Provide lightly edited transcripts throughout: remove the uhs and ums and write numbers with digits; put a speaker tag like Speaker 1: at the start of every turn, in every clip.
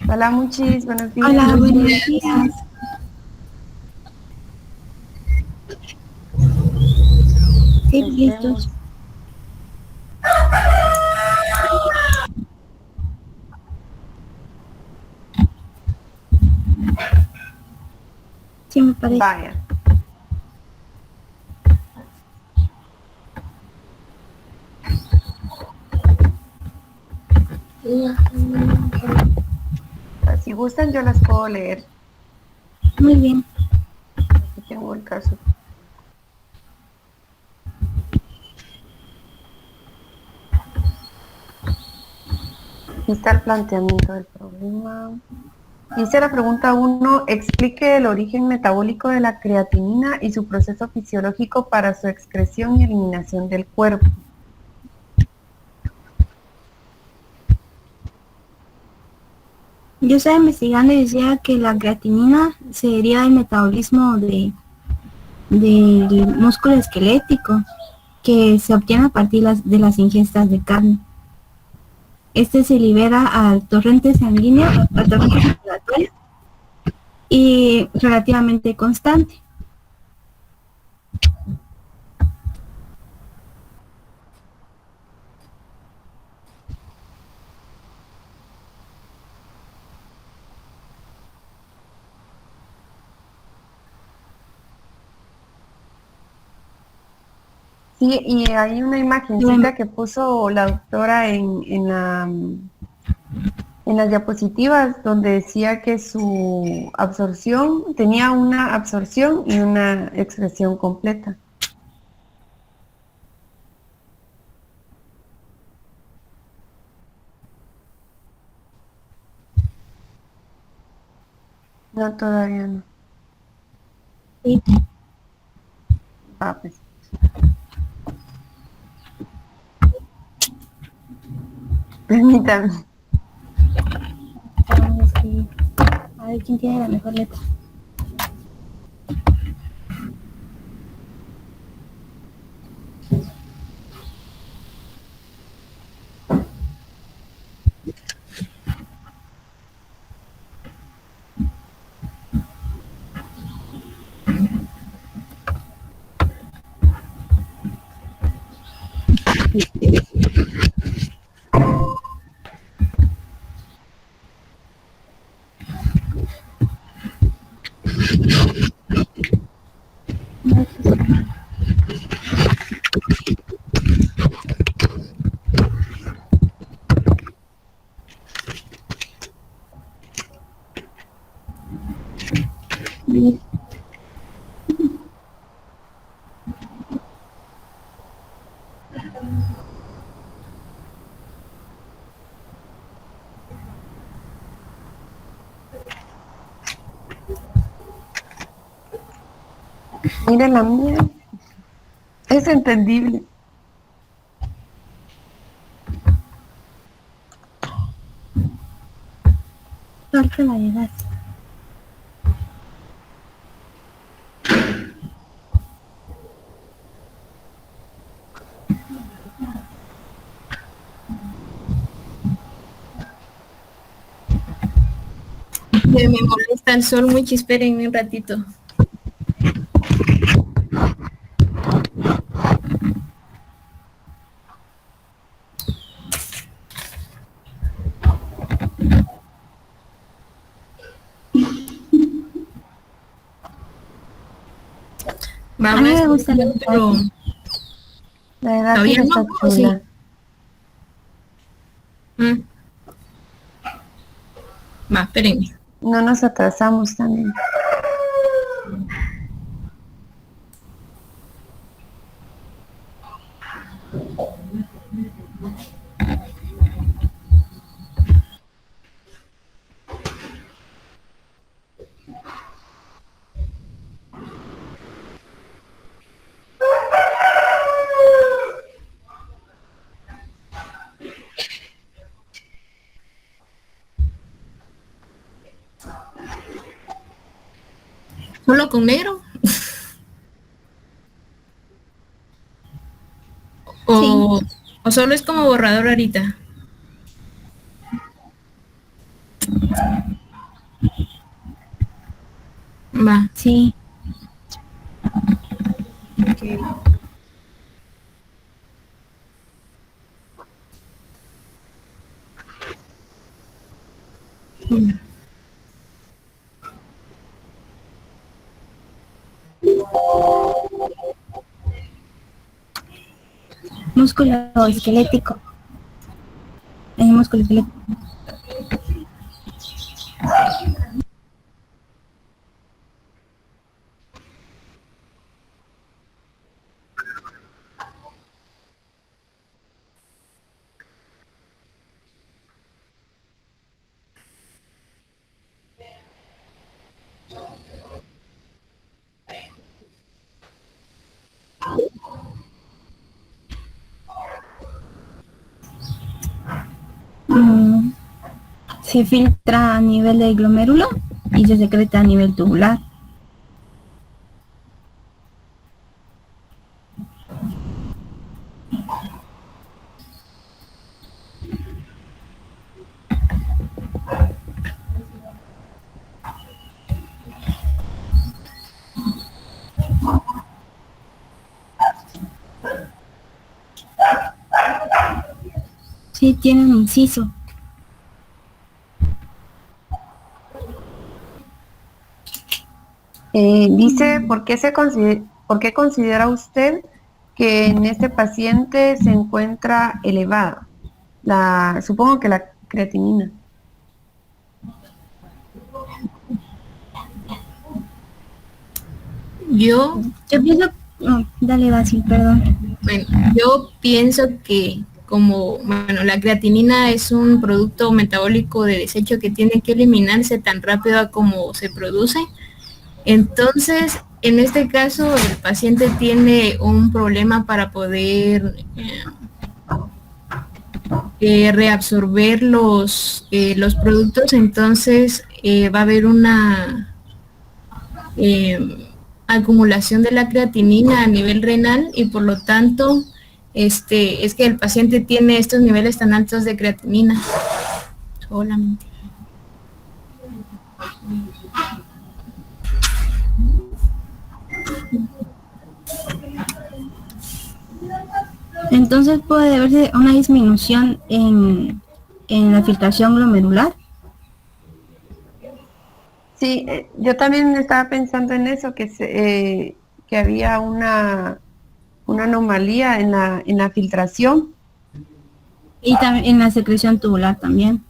Speaker 1: Hola, Muchis, buenos días.
Speaker 2: Hola, buenos días. Sí,
Speaker 1: Empecemos.
Speaker 2: listos. Sí, me parece.
Speaker 1: Vaya. Si gustan, yo las puedo leer.
Speaker 2: Muy bien.
Speaker 1: Aquí tengo el caso. Aquí está el planteamiento del problema. Dice la pregunta 1, explique el origen metabólico de la creatinina y su proceso fisiológico para su excreción y eliminación del cuerpo.
Speaker 2: Yo estaba investigando y decía que la creatinina sería el metabolismo del músculo esquelético que se obtiene a partir de las ingestas de carne. Este se libera al torrente sanguíneo, al torrente circulatorio y relativamente constante.
Speaker 1: Sí, y hay una imagencita que puso la doctora en las diapositivas donde decía que su absorción tenía una absorción y una excreción completa. No, todavía no.
Speaker 2: Sí.
Speaker 1: Va, pues. Permítame.
Speaker 2: A ver quién tiene la mejor letra.
Speaker 1: Mire la mía. Es entendible.
Speaker 2: Falta la edad.
Speaker 3: Me molesta el sol mucho, espérenme un ratito.
Speaker 2: A mí
Speaker 3: Vamos
Speaker 2: me
Speaker 3: con
Speaker 2: gusta la
Speaker 3: el otro.
Speaker 2: edad.
Speaker 1: La edad
Speaker 3: ¿Todavía
Speaker 1: está
Speaker 3: no? ¿O sí?
Speaker 1: chula.
Speaker 3: Va, espérenme.
Speaker 1: No nos atrasamos también.
Speaker 3: ¿Solo con negro?
Speaker 2: Sí.
Speaker 3: ¿O solo es como borrador ahorita? Va.
Speaker 2: Sí.
Speaker 3: Ok.
Speaker 2: Músculo esquelético. Músculo esquelético. Mm, se filtra a nivel de glomérulo y se secreta a nivel tubular. Sí, tiene un inciso.
Speaker 1: Dice, ¿por qué considera usted que en este paciente se encuentra elevada? Supongo que la creatinina.
Speaker 3: Yo,
Speaker 2: Yo pienso, dale, Basil, perdón.
Speaker 3: bueno, yo pienso que como, bueno, la creatinina es un producto metabólico de desecho que tiene que eliminarse tan rápido a como se produce. Entonces, en este caso, el paciente tiene un problema para poder reabsorber los productos, entonces va a haber una acumulación de la creatinina a nivel renal y por lo tanto es que el paciente tiene estos niveles tan altos de creatinina solamente.
Speaker 2: Entonces puede deberse a una disminución en la filtración glomerular.
Speaker 1: Sí, yo también estaba pensando en eso, que había una anomalía en la filtración.
Speaker 2: Y también en la secreción tubular también.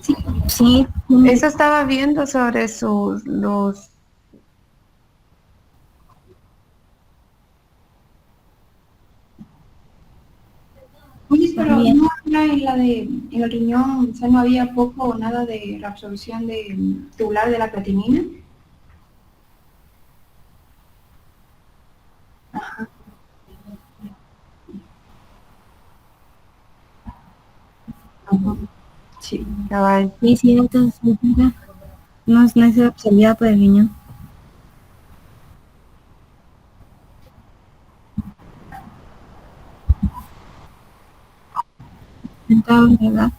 Speaker 2: Sí, sí.
Speaker 1: Eso estaba viendo sobre los...
Speaker 4: Oye, pero
Speaker 2: Bien.
Speaker 4: no habla en el riñón, o sea, no había poco o nada de reabsorción tubular de la creatinina. Ajá. Ajá. Sí.
Speaker 1: cabal.
Speaker 2: Sí, sí, entonces no es absorbida por el riñón. Entonces, ¿verdad?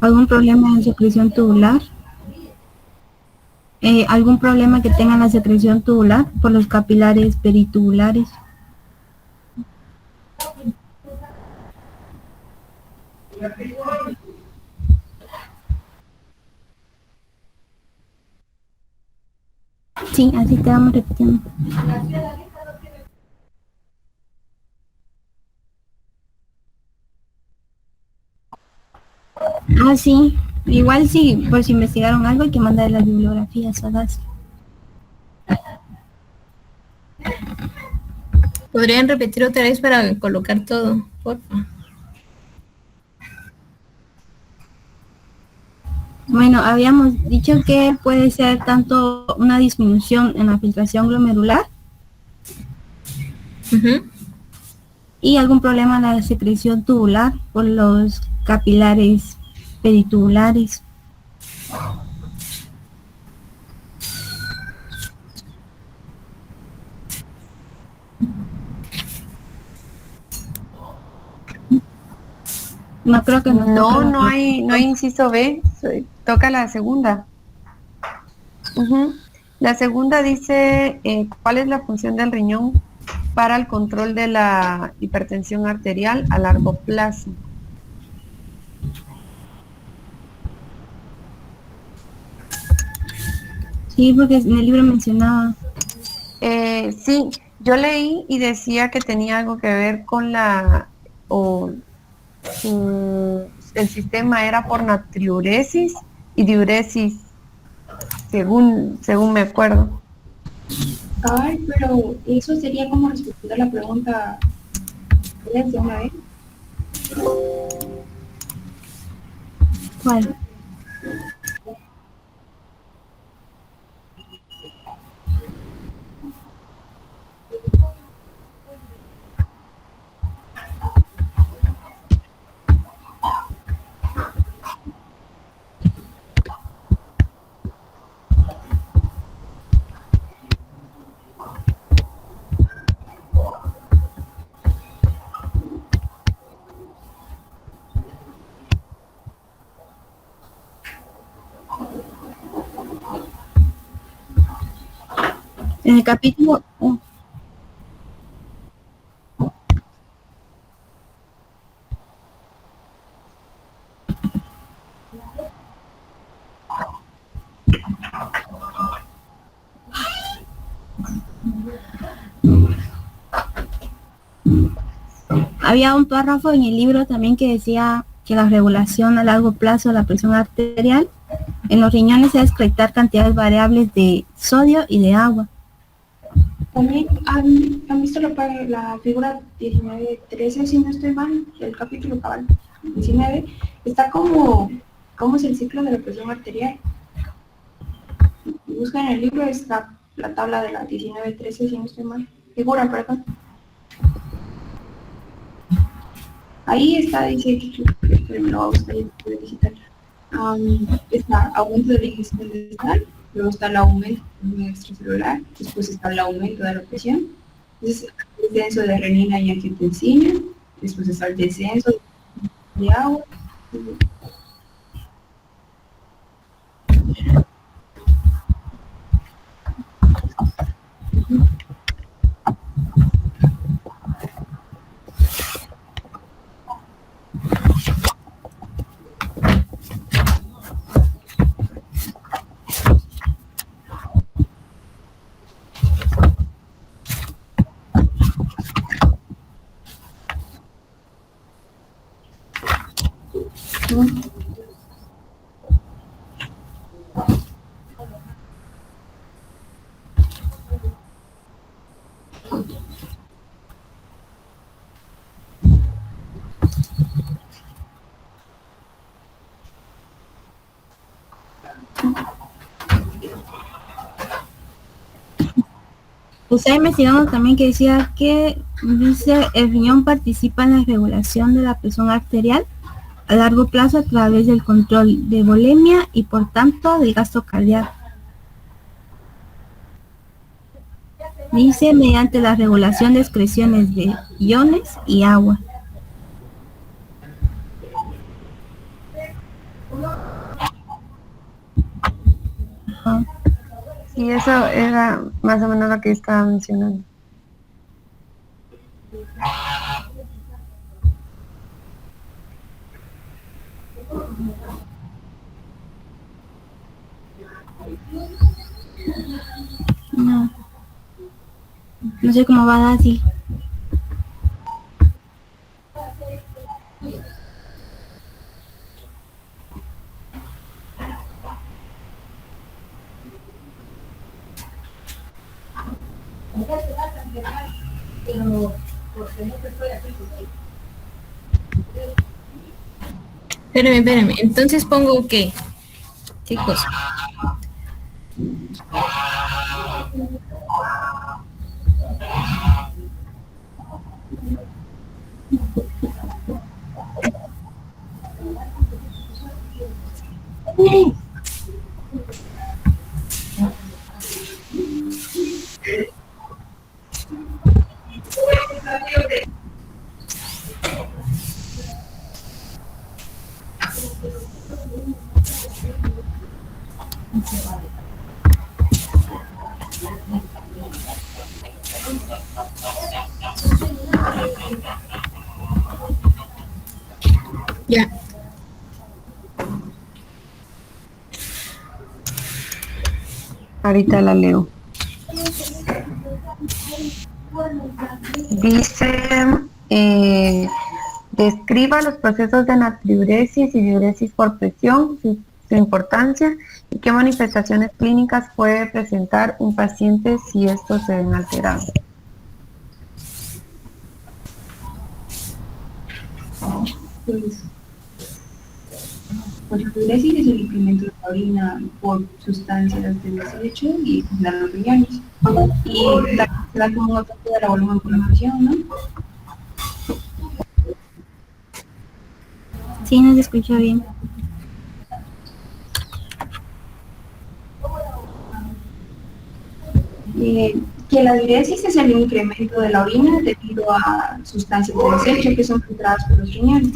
Speaker 2: ¿Algún problema en secreción tubular? ¿Algún problema que tenga la secreción tubular por los capilares peritubulares? Sí, así te vamos repitiendo. Ah, sí. Igual sí, por si investigaron algo hay que mandar las bibliografías a las...
Speaker 3: ¿Podrían repetir otra vez para colocar todo, por favor?
Speaker 2: Bueno, habíamos dicho que puede ser tanto una disminución en la filtración glomerular y algún problema en la secreción tubular por los capilares peritubulares. No creo que
Speaker 1: No, no hay inciso B, toca la segunda. Ujú. La segunda dice, ¿cuál es la función del riñón para el control de la hipertensión arterial a largo plazo?
Speaker 2: Sí, porque en el libro mencionaba.
Speaker 1: Sí, yo leí y decía que tenía algo que ver con el sistema era por natriuresis y diuresis, según me acuerdo.
Speaker 4: Ay, pero eso sería como responder la pregunta de una vez.
Speaker 2: ¿Cuál? En el capítulo había un párrafo en el libro también que decía que la regulación a largo plazo de la presión arterial en los riñones es excretar cantidades variables de sodio y de agua.
Speaker 4: También han visto la figura 19-13, si no estoy mal, el capítulo cabal 19, está como cómo es el ciclo de la presión arterial. Busca en el libro, está la tabla de la 19-13, si no estoy mal. Figura, perdón. Ahí está, dice que me lo va a buscar y puede visitar. Está aumento de la ingestión de sal, luego está el aumento del volumen extracelular, después está el aumento de la presión, entonces el descenso de renina y angiotensina, después está el descenso de agua.
Speaker 2: Usted investigando también que decía que dice el riñón participa en la regulación de la presión arterial a largo plazo a través del control de volemia y por tanto del gasto cardíaco. Dice mediante la regulación de excreciones de iones y agua. Ajá.
Speaker 1: Y eso era más o menos lo que estaba mencionando.
Speaker 2: No. No sé cómo va a dar así.
Speaker 3: Espérame. Entonces pongo ¿qué? ¿Qué cosa? Ya.
Speaker 1: Ahorita la leo. Dice, describa los procesos de natriuresis y diuresis por presión, su importancia y qué manifestaciones clínicas puede presentar un paciente si estos se ven alterados.
Speaker 4: Pues, la diuresis es el incremento de la orina por sustancias de desecho y de los riñones. Y se da como un efecto de la volumen por la presión, ¿no?
Speaker 2: Sí, no se escucha bien.
Speaker 4: Que la diuresis es el incremento de la orina debido a sustancias de desecho que son filtradas por los riñones.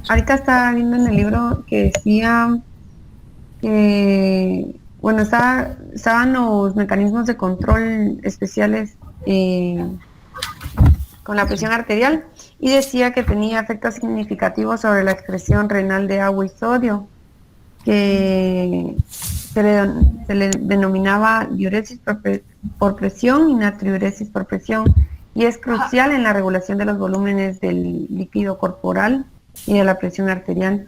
Speaker 1: Ahorita estaba viendo en el libro que decía que, bueno, estaban los mecanismos de control especiales con la presión arterial y decía que tenía efectos significativos sobre la excreción renal de agua y sodio, que se le denominaba diuresis por presión y natriuresis por presión, y es crucial en la regulación de los volúmenes del líquido corporal y de la presión arterial.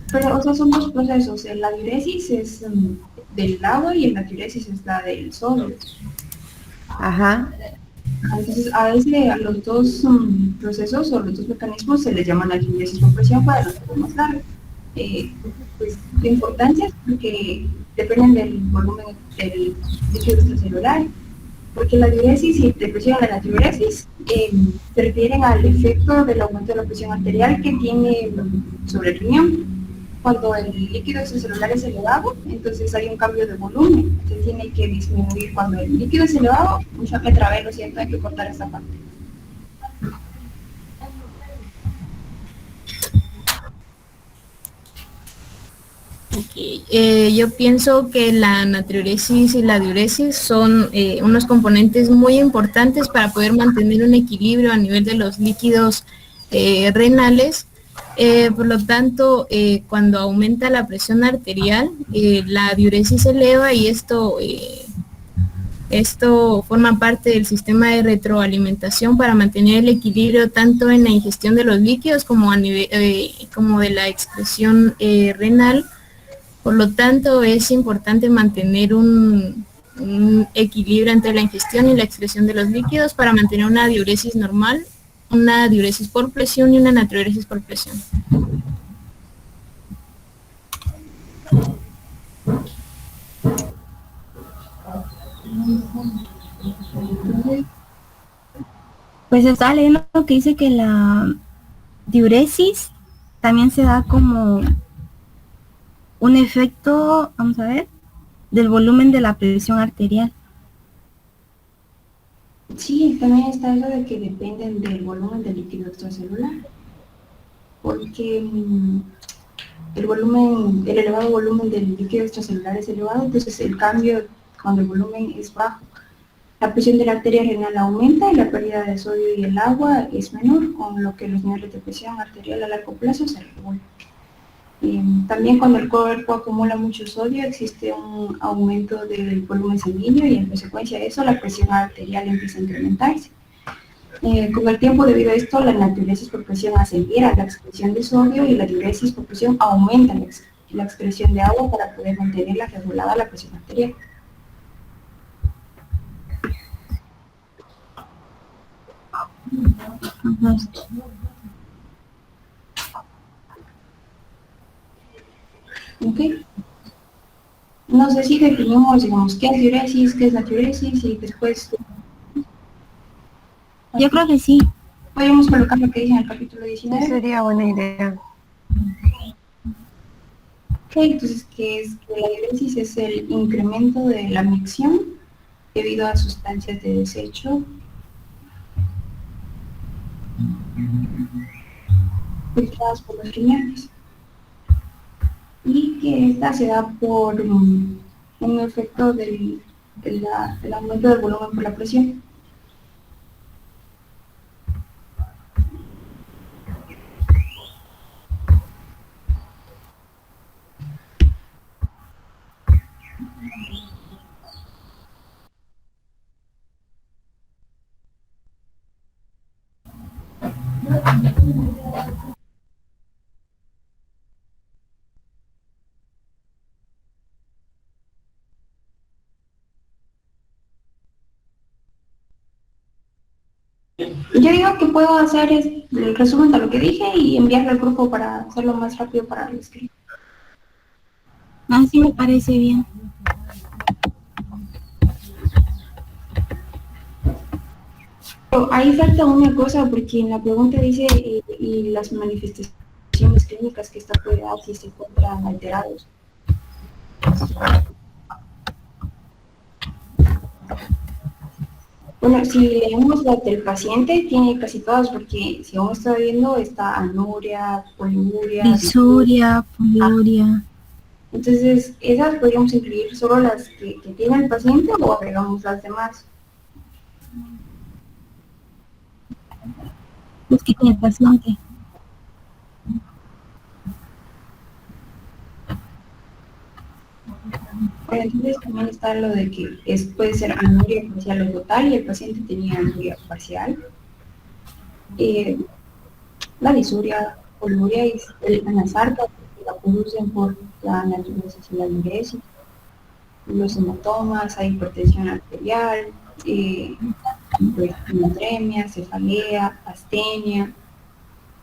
Speaker 4: Pero, o sea, son dos procesos. La diuresis es del agua y la natriuresis es la del sodio.
Speaker 1: Ajá.
Speaker 4: Entonces, a veces a los dos procesos o los dos mecanismos se les llama natriuresis por presión para los que más largo. Pues, de importancia es porque dependen del volumen del líquido extracelular, porque la diuresis y depresión de la natriuresis se refieren al efecto del aumento de la presión arterial que tiene sobre el riñón. Cuando el líquido extracelular es elevado, entonces hay un cambio de volumen, se tiene que disminuir. Cuando el líquido es elevado, me trabé, lo siento, hay que cortar esta parte.
Speaker 3: Yo pienso que la natriuresis y la diuresis son unos componentes muy importantes para poder mantener un equilibrio a nivel de los líquidos renales. Por lo tanto, cuando aumenta la presión arterial, la diuresis se eleva y esto forma parte del sistema de retroalimentación para mantener el equilibrio tanto en la ingestión de los líquidos como a nivel como de la excreción renal. Por lo tanto, es importante mantener un equilibrio entre la ingestión y la excreción de los líquidos para mantener una diuresis normal, una diuresis por presión y una natriuresis por presión.
Speaker 2: Pues estaba leyendo que dice que la diuresis también se da como un efecto, vamos a ver, del volumen de la presión arterial.
Speaker 4: Sí, también está eso de que dependen del volumen del líquido extracelular, porque el elevado volumen del líquido extracelular es elevado, entonces el cambio cuando el volumen es bajo, la presión de la arteria renal aumenta y la pérdida de sodio y el agua es menor, con lo que los niveles de presión arterial a largo plazo se regulan. También cuando el cuerpo acumula mucho sodio existe un aumento del volumen sanguíneo y en consecuencia de eso la presión arterial empieza a incrementarse. Con el tiempo, debido a esto, la natriuresis por presión acelera la excreción de sodio y la diuresis por presión aumenta la excreción de agua para poder mantenerla regulada la presión arterial. Ok. No sé si definimos, digamos, qué es diuresis, qué es natriuresis y después...
Speaker 2: Yo creo que sí.
Speaker 4: Podemos colocar lo que dice en el capítulo 19.
Speaker 1: Sería buena idea.
Speaker 4: Ok, entonces, ¿qué es? Que la diuresis es el incremento de la micción debido a sustancias de desecho filtradas por los riñones. Y que esta se da por un efecto del aumento del volumen por la presión. Yo digo que puedo hacer el resumen de lo que dije y enviarlo al grupo para hacerlo más rápido para el escrito.
Speaker 2: Ah, sí me parece bien.
Speaker 4: Pero ahí falta una cosa, porque en la pregunta dice y las manifestaciones clínicas que esta puede dar si se encuentran alterados. Bueno, si leemos la del paciente, tiene casi todas, porque si aún está viendo, está anuria, poliuria,
Speaker 2: Disuria, poliuria.
Speaker 4: Entonces, esas podríamos incluir solo las que tiene el paciente o agregamos las demás.
Speaker 2: Los que tiene el paciente.
Speaker 4: Bueno, entonces también está lo de que puede ser anuria parcial o total y el paciente tenía anuria parcial. La disuria, poliuria y el anasarca, que la producen por la naturaleza de la diuresis. Los hematomas, hay hipertensión arterial, pues, hemodremia, cefalea, astenia,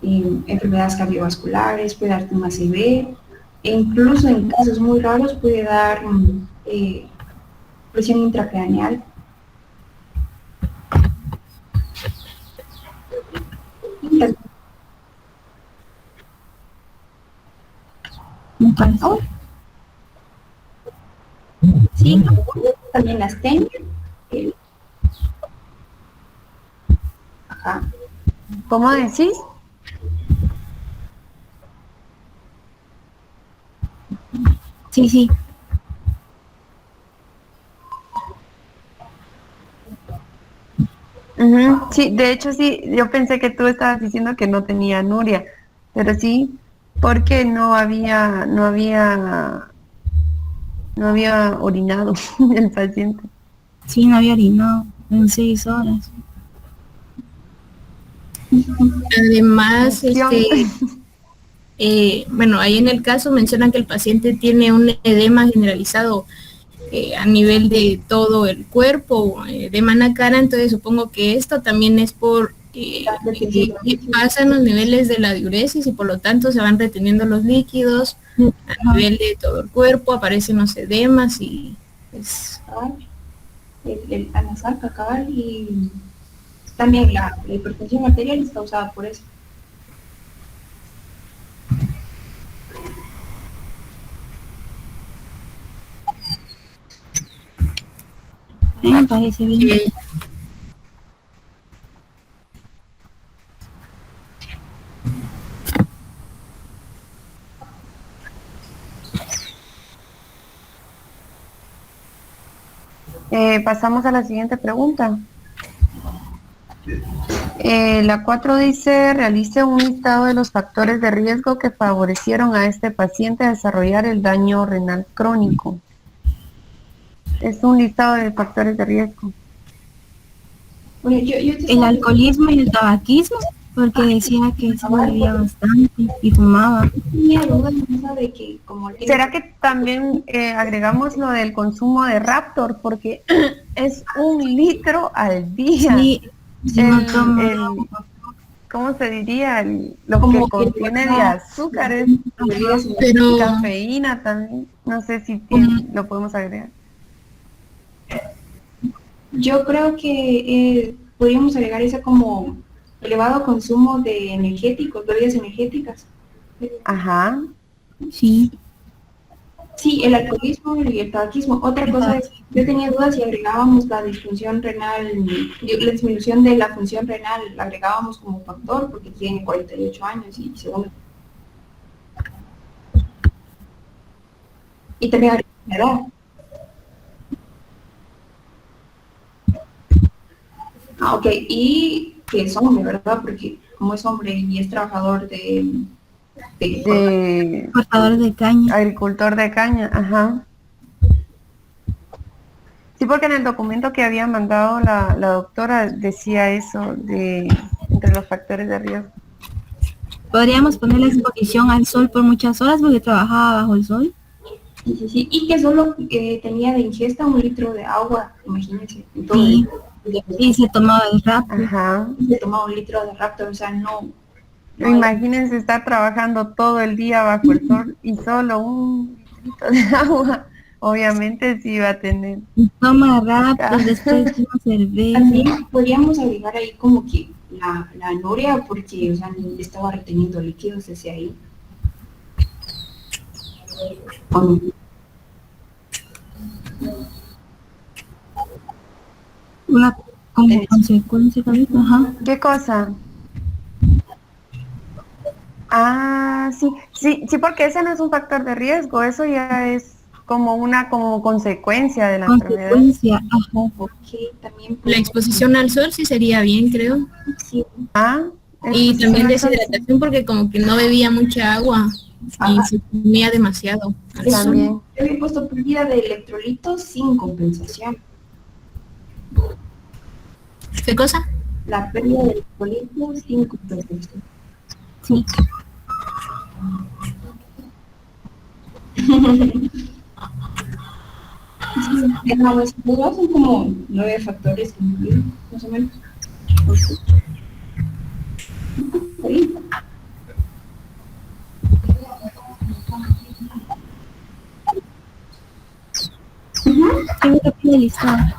Speaker 4: enfermedades cardiovasculares, puede darte un ACV, e incluso en casos muy raros puede dar presión intracraneal.
Speaker 2: Me parece.
Speaker 4: Oh,
Speaker 2: Sí,
Speaker 4: también astenia. Ajá.
Speaker 1: ¿Cómo decís?
Speaker 2: sí, sí.
Speaker 1: Ujú, sí, de hecho sí, yo pensé que tú estabas diciendo que no tenía anuria, pero sí, porque no había orinado el paciente.
Speaker 2: Sí, no había orinado en 6 horas.
Speaker 3: Además,
Speaker 1: Acción.
Speaker 3: bueno, ahí en el caso mencionan que el paciente tiene un edema generalizado a nivel de todo el cuerpo, edema en la cara, entonces supongo que esto también es por pasan los niveles de la diuresis y por lo tanto se van reteniendo los líquidos a nivel de todo el cuerpo, aparecen los edemas y pues,
Speaker 4: el anasarca cabal y también la hipertensión arterial es causada por eso.
Speaker 2: Me parece bien.
Speaker 1: Pasamos a la siguiente pregunta. La 4 dice, realice un listado de los factores de riesgo que favorecieron a este paciente a desarrollar el daño renal crónico. Es un listado de factores de riesgo.
Speaker 4: Bueno,
Speaker 2: El alcoholismo y el tabaquismo, porque decía que se bebía bastante y fumaba.
Speaker 4: tenía dudas de que como
Speaker 1: ¿Será que también agregamos lo del consumo de Raptor? Porque es 1 litro al día.
Speaker 2: Sí, sí, no tomo.
Speaker 1: ¿Cómo se diría? Lo
Speaker 4: Como
Speaker 1: que contiene de azúcares,
Speaker 3: pero
Speaker 1: cafeína también. No sé si lo podemos agregar.
Speaker 4: yo creo que podríamos agregar esa como elevado consumo de energéticos, bebidas energéticas.
Speaker 1: Ajá.
Speaker 2: Sí,
Speaker 4: Sí, el alcoholismo y el tabaquismo. Otra cosa es, yo tenía dudas si agregábamos la disfunción renal, la disminución de la función renal, la agregábamos como factor porque tiene 48 años y según... Y también agregamos la edad. Ah, ok, y que es hombre, ¿verdad? Porque como es hombre y es trabajador de
Speaker 2: cortadores de caña.
Speaker 1: Agricultor de caña, ajá. Sí, porque en el documento que había mandado la doctora decía eso, entre los factores de riesgo.
Speaker 2: Podríamos poner la exposición al sol por muchas horas porque trabajaba bajo el sol.
Speaker 4: Sí. Y que solo tenía de ingesta 1 litro de agua, imagínense. En todo
Speaker 2: Sí.
Speaker 4: el día.
Speaker 2: Y se tomaba el rap.
Speaker 1: Ajá.
Speaker 4: Se tomaba 1 litro de Raptor, o sea, no
Speaker 1: Imagínense estar trabajando todo el día bajo el sol y solo un litrito de agua. Obviamente sí va a tener.
Speaker 2: Y toma rap, después toma cerveza.
Speaker 4: También podríamos agregar ahí como que la noria, porque, o sea, ni estaba reteniendo líquidos hacia ahí. ¿O no?
Speaker 2: Una como consecuencia también. Ajá.
Speaker 1: ¿Qué cosa? Ah, sí, porque ese no es un factor de riesgo, eso ya es como consecuencia de la enfermedad.
Speaker 2: Consecuencia, ajá.
Speaker 4: Ok, también
Speaker 3: La exposición al sol sí sería bien, creo.
Speaker 4: sí.
Speaker 1: Ah,
Speaker 3: Y
Speaker 1: exposición
Speaker 3: también
Speaker 1: al sol,
Speaker 3: deshidratación porque como que no bebía mucha agua y se comía demasiado al sol.
Speaker 1: también.
Speaker 4: Yo había puesto pérdida de electrolitos sin compensación.
Speaker 3: ¿Qué cosa?
Speaker 4: La pérdida de electrolitos sin compensación.
Speaker 2: Sí.
Speaker 4: En la muestra son como 9 factores, más o menos. Sí.
Speaker 2: Tengo que finalizar.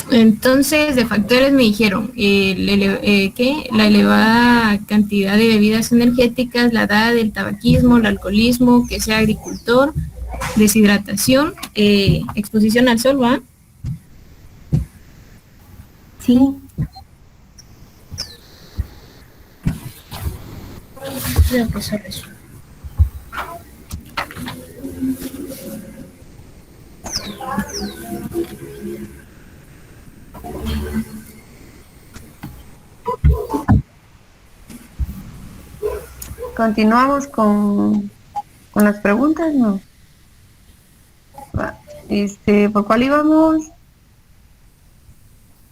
Speaker 3: Entonces, de factores me dijeron que la elevada cantidad de bebidas energéticas, la edad, el tabaquismo, el alcoholismo, que sea agricultor, deshidratación, exposición al sol, ¿va?
Speaker 2: Sí.
Speaker 3: Creo que solo eso.
Speaker 1: Continuamos con las preguntas, ¿no? Va, ¿por cuál íbamos?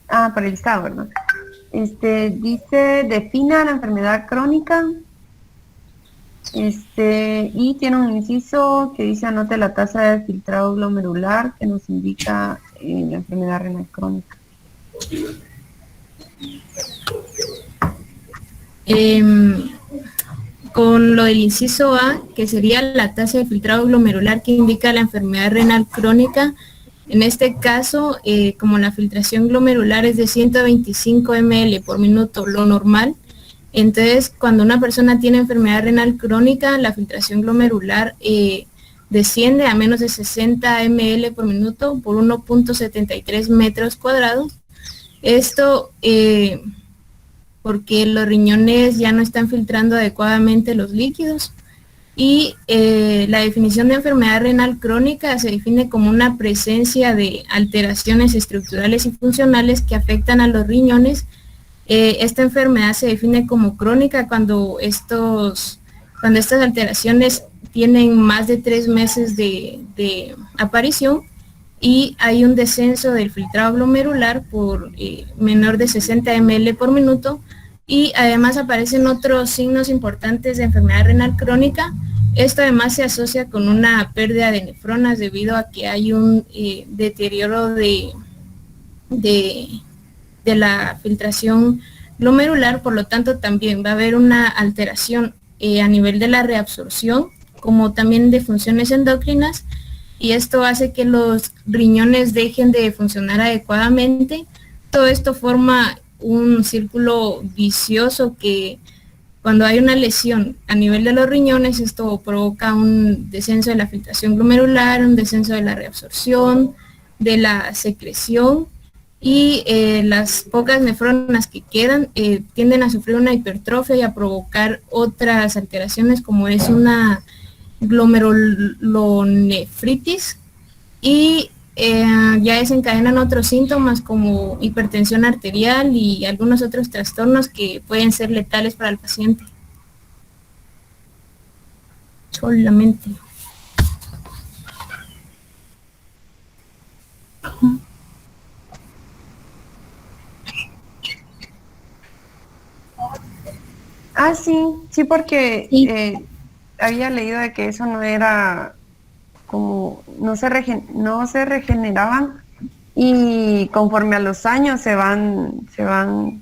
Speaker 1: Ah, por el listado, ¿verdad? Dice, defina la enfermedad crónica. Y tiene un inciso que dice, anote la tasa de filtrado glomerular que nos indica la enfermedad renal crónica.
Speaker 3: Con lo del inciso A, que sería la tasa de filtrado glomerular que indica la enfermedad renal crónica, en este caso, como la filtración glomerular es de 125 ml por minuto, lo normal, entonces cuando una persona tiene enfermedad renal crónica, la filtración glomerular desciende a menos de 60 ml por minuto por 1.73 metros cuadrados. Esto porque los riñones ya no están filtrando adecuadamente los líquidos. Y la definición de enfermedad renal crónica se define como una presencia de alteraciones estructurales y funcionales que afectan a los riñones. Esta enfermedad se define como crónica cuando estas alteraciones tienen más de 3 meses de aparición y hay un descenso del filtrado glomerular por menor de 60 ml por minuto. Y además aparecen otros signos importantes de enfermedad renal crónica. Esto además se asocia con una pérdida de nefronas debido a que hay un deterioro de la filtración glomerular, por lo tanto también va a haber una alteración a nivel de la reabsorción, como también de funciones endocrinas, y esto hace que los riñones dejen de funcionar adecuadamente. Todo esto forma un círculo vicioso que cuando hay una lesión a nivel de los riñones, esto provoca un descenso de la filtración glomerular, un descenso de la reabsorción, de la secreción y las pocas nefronas que quedan tienden a sufrir una hipertrofia y a provocar otras alteraciones como es una glomerulonefritis y ya desencadenan otros síntomas como hipertensión arterial y algunos otros trastornos que pueden ser letales para el paciente. Solamente.
Speaker 1: Ah, sí, porque
Speaker 2: Sí.
Speaker 1: había leído de que eso no era como, no se regeneraban y conforme a los años se van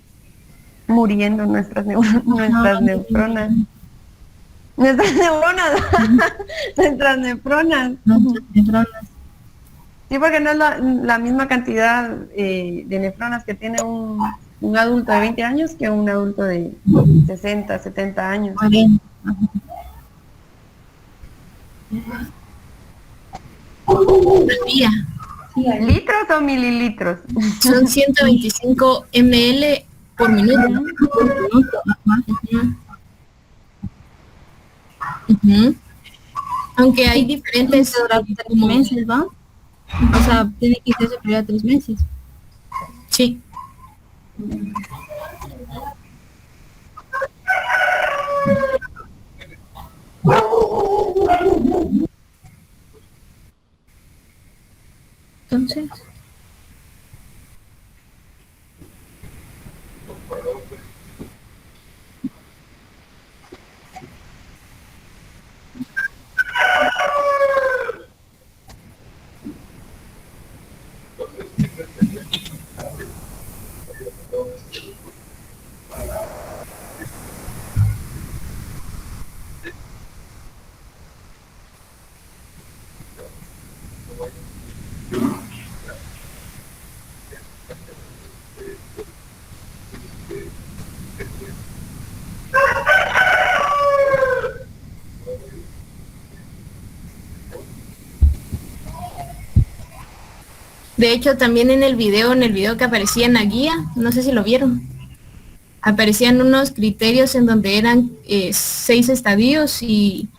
Speaker 1: muriendo nuestras neuronas. Nuestras neuronas, nuestras nefronas.
Speaker 2: Nuestras nefronas.
Speaker 1: Sí, porque no es la misma cantidad de nefronas que tiene un adulto de 20 años que un adulto de 60, 70 años.
Speaker 2: 40. Ajá.
Speaker 3: Al día.
Speaker 4: Sí, ahí.
Speaker 1: ¿Litros o mililitros?
Speaker 3: Son 125 ml por minuto.
Speaker 2: Por minuto. Ajá.
Speaker 3: Ujú. Aunque hay diferentes
Speaker 2: Tiene que durar 3
Speaker 3: como-
Speaker 2: meses, ¿va? O sea, tiene que ser superior a 3 meses.
Speaker 3: Sí. Entonces, de hecho, también en el video que aparecía en la guía, no sé si lo vieron, aparecían unos criterios en donde eran 6 estadios y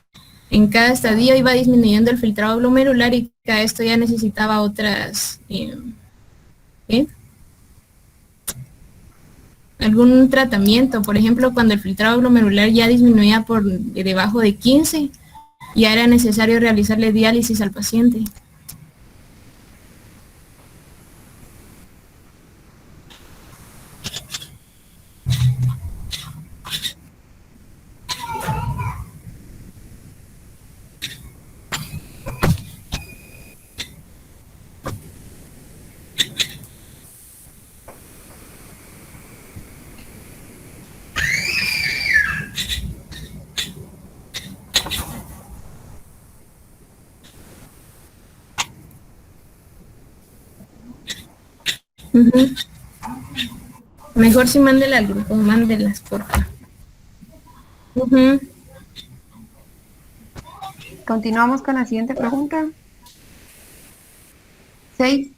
Speaker 3: en cada estadio iba disminuyendo el filtrado glomerular y cada esto ya necesitaba otras, algún tratamiento. Por ejemplo, cuando el filtrado glomerular ya disminuía por debajo de 15, ya era necesario realizarle diálisis al paciente. Uh-huh. Mejor si mándela al grupo, mándelas, por favor. Uh-huh.
Speaker 1: Continuamos con la siguiente pregunta. 6.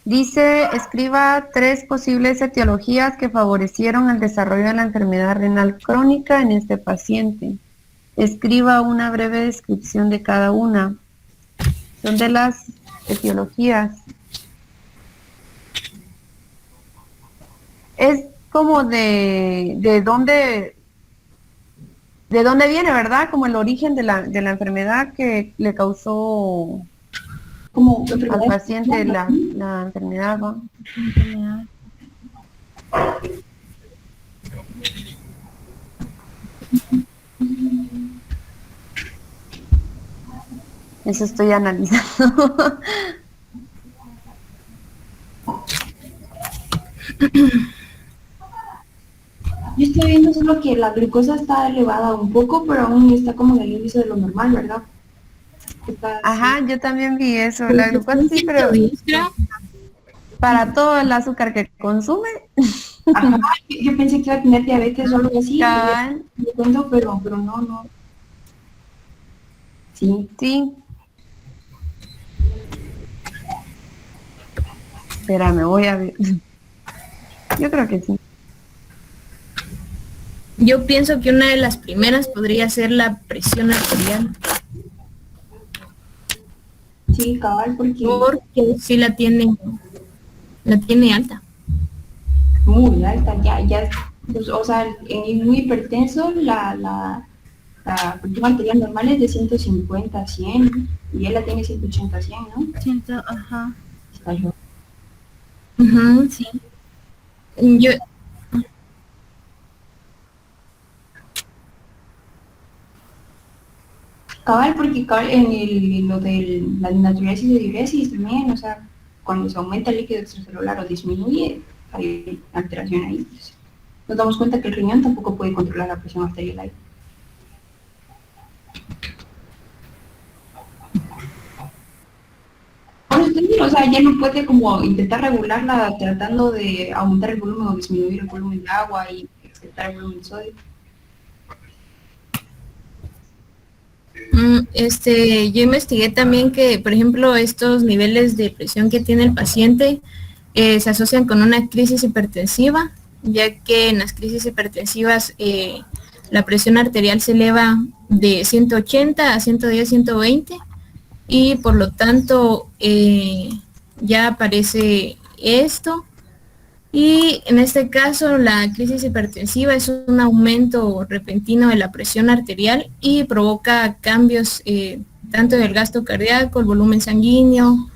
Speaker 1: Dice, escriba 3 posibles etiologías que favorecieron el desarrollo de la enfermedad renal crónica en este paciente. Escriba una breve descripción de cada una. Son de las etiologías. Es como de dónde viene, ¿verdad? Como el origen de la enfermedad que le causó
Speaker 4: Como
Speaker 1: al paciente la enfermedad, ¿va?
Speaker 2: Enfermedad.
Speaker 1: Eso estoy analizando.
Speaker 4: Yo estoy viendo solo que la glucosa está elevada un poco, pero aún está como en el índice de lo normal, ¿verdad? Está
Speaker 1: Ajá, yo también vi eso. La glucosa sí, pero
Speaker 3: 110, creo.
Speaker 1: para todo el azúcar que consume,
Speaker 4: Ajá, yo pensé que iba a tener diabetes o algo así,
Speaker 1: cabal,
Speaker 4: me cuento, pero no. Sí.
Speaker 1: sí. Espérame, voy a ver. Yo creo que sí.
Speaker 3: Yo pienso que una de las primeras podría ser la presión arterial,
Speaker 4: Sí, cabal, porque
Speaker 3: porque sí la tiene alta.
Speaker 4: muy alta, ya, pues, o sea, en un hipertenso la presión arterial normal es de 150 a 100 y él la tiene 180 a 100, ¿no?
Speaker 2: Siento, ajá,
Speaker 4: Está yo.
Speaker 3: Ujú.
Speaker 2: sí.
Speaker 3: Yo,
Speaker 4: Cabal, porque cabal, en lo de la natriuresis y diuresis también, o sea, cuando se aumenta el líquido extracelular o disminuye, hay alteración ahí. Pues, nos damos cuenta que el riñón tampoco puede controlar la presión arterial ahí. Por eso te digo, o sea, ya no puede como intentar regularla tratando de aumentar el volumen o disminuir el volumen de agua y excretar el volumen de sodio.
Speaker 3: yo investigué también que, por ejemplo, estos niveles de presión que tiene el paciente se asocian con una crisis hipertensiva, ya que en las crisis hipertensivas la presión arterial se eleva de 180 a 110, 120 y por lo tanto ya aparece esto. Y en este caso la crisis hipertensiva es un aumento repentino de la presión arterial y provoca cambios tanto del gasto cardíaco, el volumen sanguíneo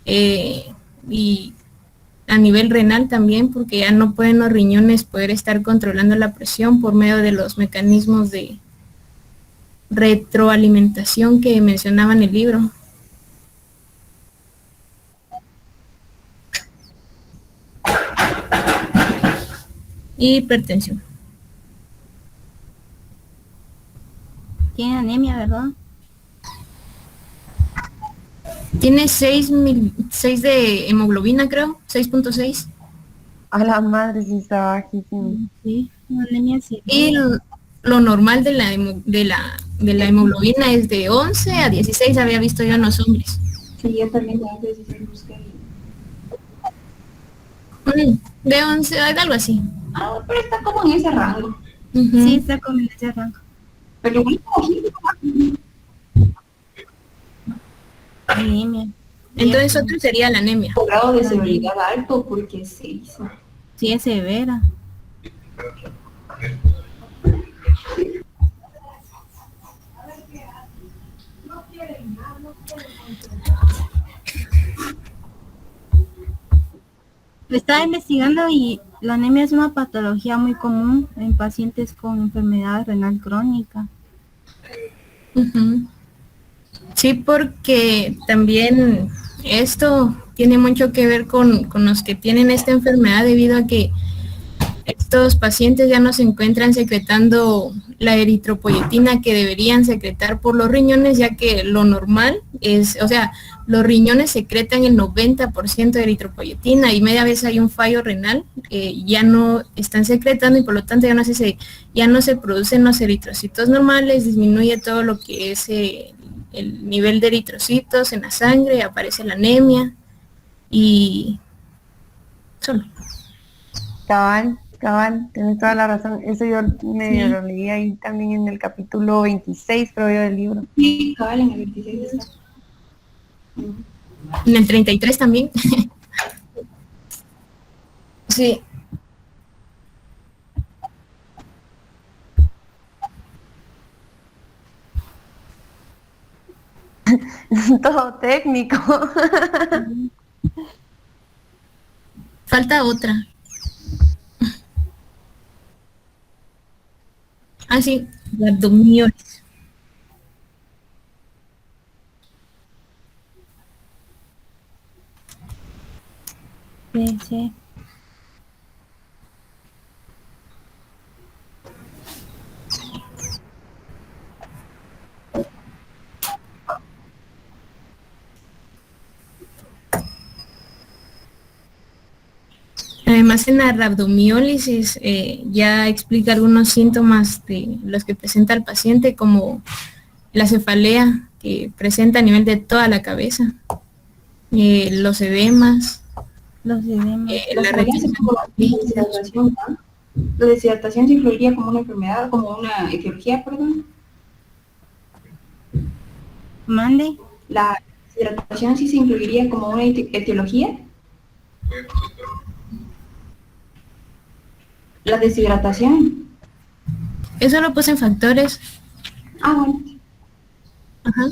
Speaker 3: y a nivel renal también, porque ya no pueden los riñones poder estar controlando la presión por medio de los mecanismos de retroalimentación que mencionaba en el libro. Hipertensión.
Speaker 2: Tiene anemia, ¿verdad?
Speaker 3: Tiene 6 de hemoglobina, creo, 6.6.
Speaker 1: A la madre sí está bajísimo.
Speaker 2: Sí, una anemia sí.
Speaker 3: Y lo normal de la hemoglobina es de 11 a 16, había visto yo en los hombres.
Speaker 4: Sí, yo también a veces busqué.
Speaker 3: De 11, algo así.
Speaker 4: Ah, pero está como en ese rango.
Speaker 3: Ujú.
Speaker 2: Sí, está con ese rango.
Speaker 4: Pero igual como
Speaker 2: Anemia.
Speaker 3: Entonces otro sería la anemia.
Speaker 4: grado de severidad alto porque se hizo.
Speaker 2: Sí, es severa. Estaba investigando y la anemia es una patología muy común en pacientes con enfermedad renal crónica.
Speaker 3: Ujú. Sí, porque también esto tiene mucho que ver con los que tienen esta enfermedad debido a que estos pacientes ya no se encuentran secretando la eritropoyetina que deberían secretar por los riñones, ya que lo normal es, o sea, los riñones secretan el 90% de eritropoyetina y media vez hay un fallo renal, ya no están secretando y por lo tanto ya no se producen los eritrocitos normales, disminuye todo lo que es el nivel de eritrocitos en la sangre, aparece la anemia y solo.
Speaker 1: Cabal, tienes toda la razón. Eso yo medio lo leí ahí también en el capítulo 26, creo yo, del libro.
Speaker 4: Sí, cabal, en el 26 está.
Speaker 3: En el 33 también. Sí.
Speaker 1: Todo técnico.
Speaker 3: Falta otra. Ah, sí, la abdominioles.
Speaker 2: Sí, sí.
Speaker 3: Además, en la rhabdomiólisis ya explica algunos síntomas de los que presenta el paciente, como la cefalea que presenta a nivel de toda la cabeza, los edemas,
Speaker 2: Los edemas.
Speaker 4: Las
Speaker 3: la
Speaker 4: alergias es por la deshidratación, ¿no? La deshidratación se incluiría como una enfermedad, como una etiología, perdón.
Speaker 2: Mande.
Speaker 4: La deshidratación sí se incluiría como una etiología. La deshidratación.
Speaker 3: Eso lo puse en factores.
Speaker 4: Ah, bueno.
Speaker 3: Ajá.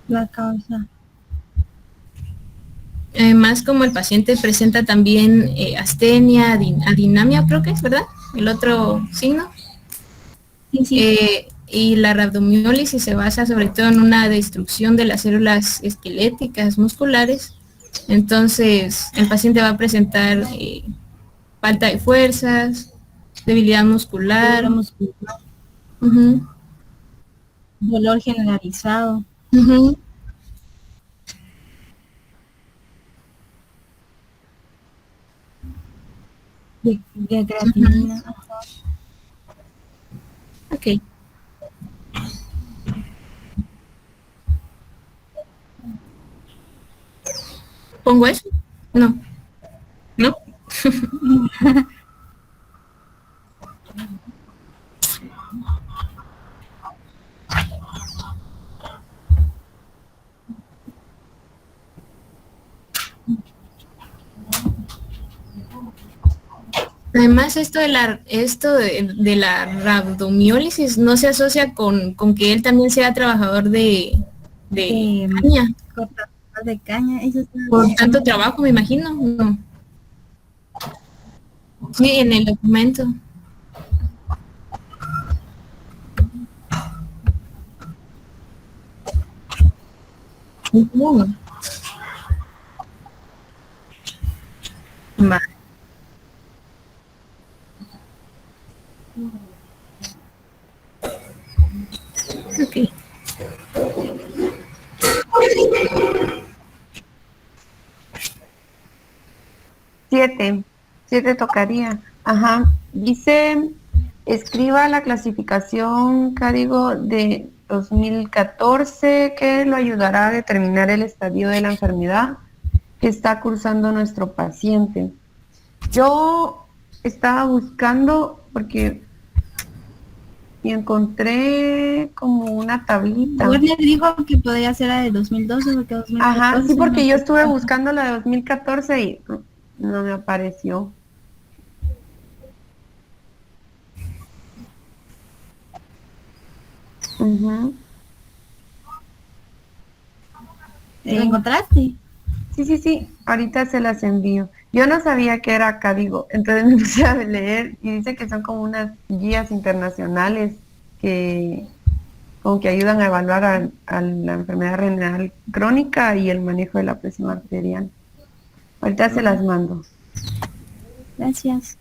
Speaker 2: La causa.
Speaker 3: Además, como el paciente presenta también astenia, adinamia, creo que es, ¿verdad? El otro signo.
Speaker 2: Sí, sí.
Speaker 3: Y la rabdomiólisis se basa sobre todo en una destrucción de las células esqueléticas musculares. Entonces, el paciente va a presentar falta de fuerzas, debilidad muscular. Ujú,
Speaker 2: Dolor generalizado.
Speaker 3: ujú.
Speaker 2: De creatinina.
Speaker 3: Ok. ¿Pongo eso? No. ¿No? Además, de la rabdomiólisis no se asocia con que él también sea trabajador de caña.
Speaker 2: Cortador de caña. Eso está
Speaker 3: Por tanto trabajo, me imagino. No. Sí, en el documento. Ujú. Vale. Ok.
Speaker 1: Siete tocaría. Ajá. Dice, escriba la clasificación código de 2014 que lo ayudará a determinar el estadio de la enfermedad que está cursando nuestro paciente. Yo estaba buscando porque y encontré como una tablita.
Speaker 2: Warner dijo que podría ser la de 2012 porque 2014.
Speaker 1: Ajá, sí, porque
Speaker 2: no
Speaker 1: yo
Speaker 2: sé.
Speaker 1: estuve buscando la de 2014 y no me apareció. Ujú.
Speaker 2: ¿La encontraste?
Speaker 1: Sí, ahorita se las envío. Yo no sabía que era código, entonces me puse a leer y dice que son como unas guías internacionales que como que ayudan a evaluar a la enfermedad renal crónica y el manejo de la presión arterial. Ahorita se las mando.
Speaker 2: Gracias.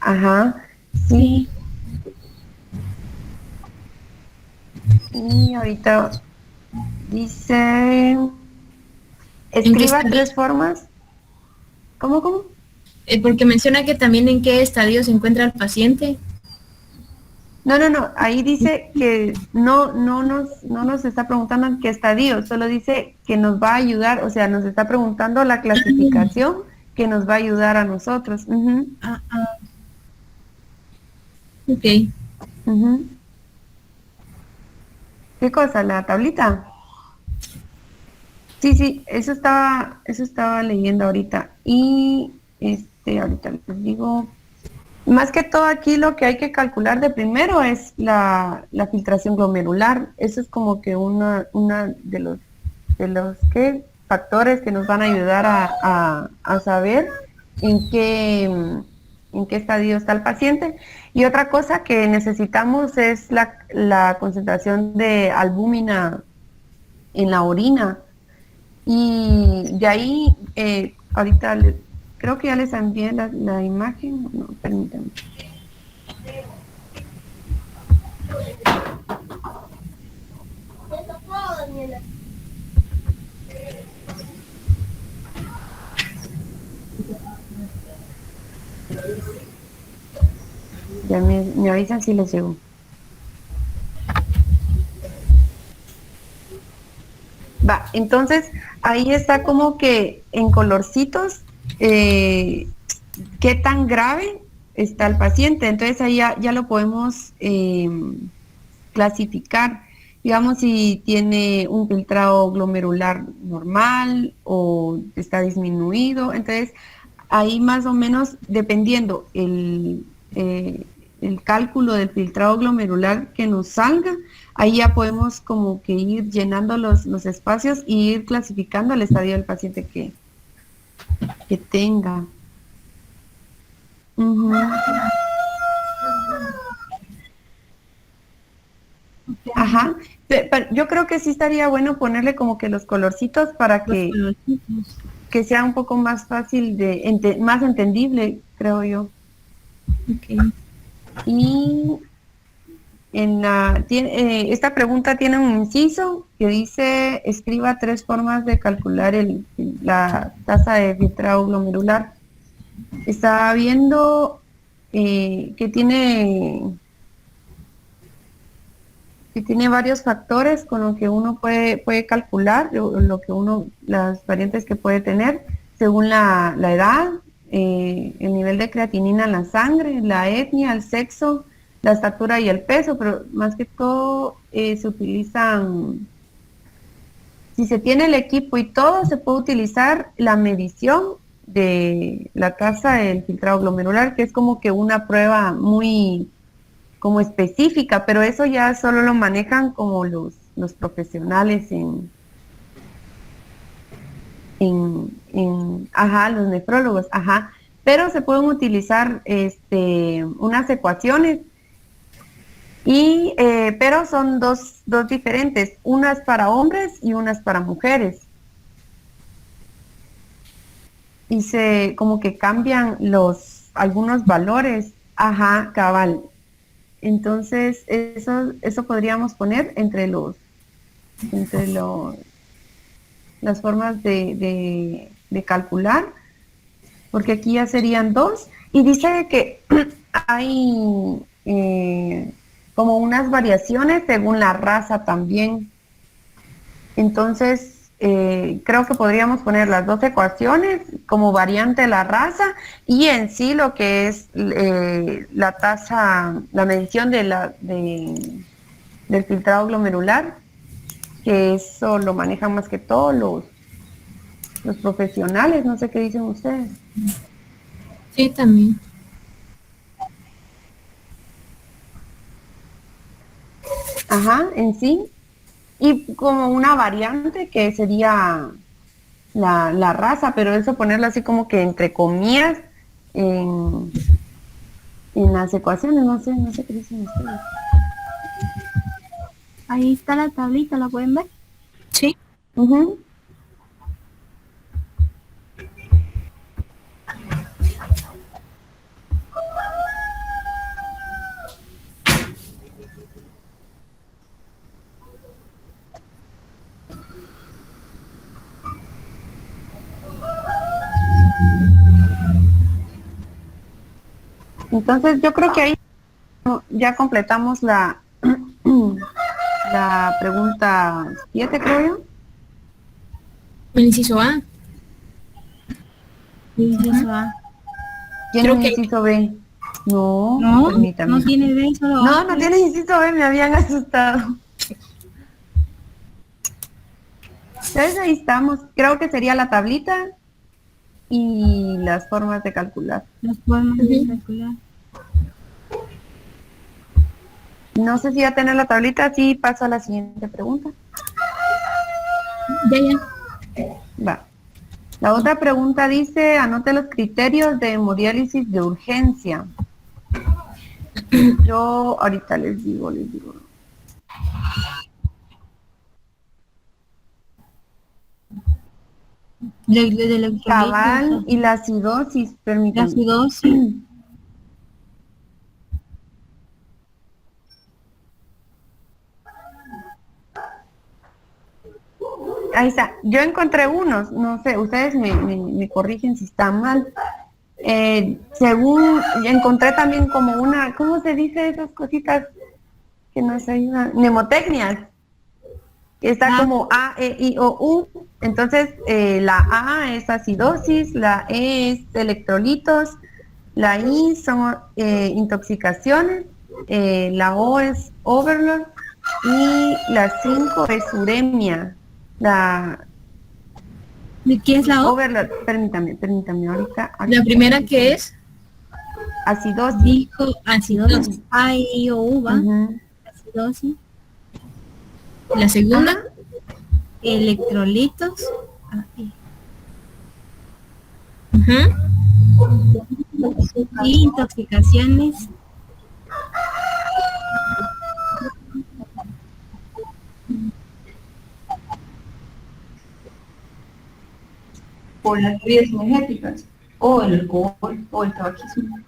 Speaker 1: Ajá,
Speaker 2: Sí.
Speaker 1: sí. Y ahorita dice,
Speaker 3: ¿En qué
Speaker 1: escriba
Speaker 3: estadio?
Speaker 1: 3 formas. ¿Cómo?
Speaker 3: Porque menciona que también en qué estadio se encuentra el paciente.
Speaker 1: No. Ahí dice que no nos está preguntando en qué estadio, solo dice que nos va a ayudar, o sea, nos está preguntando la clasificación que nos va a ayudar a nosotros. Ujú,
Speaker 3: Ok.
Speaker 1: ujú. ¿Qué cosa? ¿La tablita? Sí, eso estaba leyendo ahorita. Y ahorita les digo, más que todo aquí lo que hay que calcular de primero es la filtración glomerular. Eso es como que una de los ¿qué? Factores que nos van a ayudar a saber en qué, en qué estadio está el paciente. Y otra cosa que necesitamos es la concentración de albúmina en la orina. Y de ahí, ahorita creo que ya les envié la imagen. No, permítanme. Ya me avisan si les llegó. Va, entonces ahí está como que en colorcitos qué tan grave está el paciente. Entonces ahí ya lo podemos clasificar. Digamos, si tiene un filtrado glomerular normal o está disminuido. Entonces ahí más o menos, dependiendo el cálculo del filtrado glomerular que nos salga, ahí ya podemos como que ir llenando los espacios y ir clasificando el estadio del paciente que tenga. Ujú. Ajá. Pero yo creo que sí estaría bueno ponerle como que los colorcitos para que sea un poco más fácil más entendible, creo yo.
Speaker 2: Ok.
Speaker 1: Y esta pregunta tiene un inciso que dice: escriba 3 formas de calcular la tasa de filtrado glomerular. Está viendo que tiene varios factores con lo que uno puede calcular, las variantes que puede tener según la edad, el nivel de creatinina en la sangre, la etnia, el sexo, la estatura y el peso, pero más que todo se utilizan, si se tiene el equipo y todo, se puede utilizar la medición de la tasa del filtrado glomerular, que es como que una prueba muy como específica, pero eso ya solo lo manejan como los profesionales los nefrólogos, pero se pueden utilizar unas ecuaciones pero son dos diferentes, unas para hombres y unas para mujeres. Y como que cambian algunos valores, cabal. Entonces, eso podríamos poner entre las formas de calcular, porque aquí ya serían 2. Y dice que hay como unas variaciones según la raza también. Entonces, creo que podríamos poner las 2 ecuaciones como variante de la raza y en sí lo que es la tasa, la medición del filtrado glomerular, que eso lo manejan más que todo los profesionales. No sé qué dicen ustedes.
Speaker 3: Sí, también.
Speaker 1: En sí. Y como una variante que sería la raza, pero eso ponerlo así como que entre comillas en las ecuaciones, no sé qué dicen ustedes.
Speaker 2: Ahí está la tablita, ¿la pueden ver?
Speaker 3: Sí.
Speaker 1: Uh-huh. Entonces yo creo que ahí ya completamos la pregunta 7, creo yo.
Speaker 3: El inciso A.
Speaker 2: Sí, eso va.
Speaker 1: ¿Tiene
Speaker 3: Creo
Speaker 1: un
Speaker 3: que-
Speaker 1: inciso B? No,
Speaker 2: No,
Speaker 1: permítame.
Speaker 2: no tiene B, solo
Speaker 1: No,
Speaker 2: A,
Speaker 1: no
Speaker 2: pues.
Speaker 1: tiene inciso B, me habían asustado. Entonces ahí estamos. Creo que sería la tablita y las formas de calcular.
Speaker 2: Las formas de calcular.
Speaker 1: No sé si ya tener la tablita, sí paso a la siguiente pregunta.
Speaker 3: Ya.
Speaker 1: Va. La otra pregunta dice: anote los criterios de hemodiálisis de urgencia. Yo ahorita les digo.
Speaker 2: De electrolitos.
Speaker 1: Cabal y la acidosis,
Speaker 2: La
Speaker 1: permítanme.
Speaker 2: acidosis.
Speaker 1: Ahí está. Yo encontré unos, no sé, ustedes me corrigen si está mal. Según encontré también como una, ¿cómo se dice esas cositas que nos ayudan? Mnemotecnias. Está como A, E, I, O, U. Entonces, la A es acidosis, la E es electrolitos, la I son intoxicaciones, la O es overload y la 5 es uremia. La
Speaker 2: ¿De qué es la O?
Speaker 1: overload, permítame, ahorita
Speaker 3: La primera que es
Speaker 1: acidosis.
Speaker 2: Dijo acidosis. A, I, O, U, ¿va?
Speaker 1: Ujú.
Speaker 2: Acidosis.
Speaker 3: la segunda.
Speaker 1: Ajá.
Speaker 2: Electrolitos. Ah,
Speaker 3: Ujú.
Speaker 2: y intoxicaciones.
Speaker 4: Por las bebidas energéticas, o el alcohol, o el tabaquismo.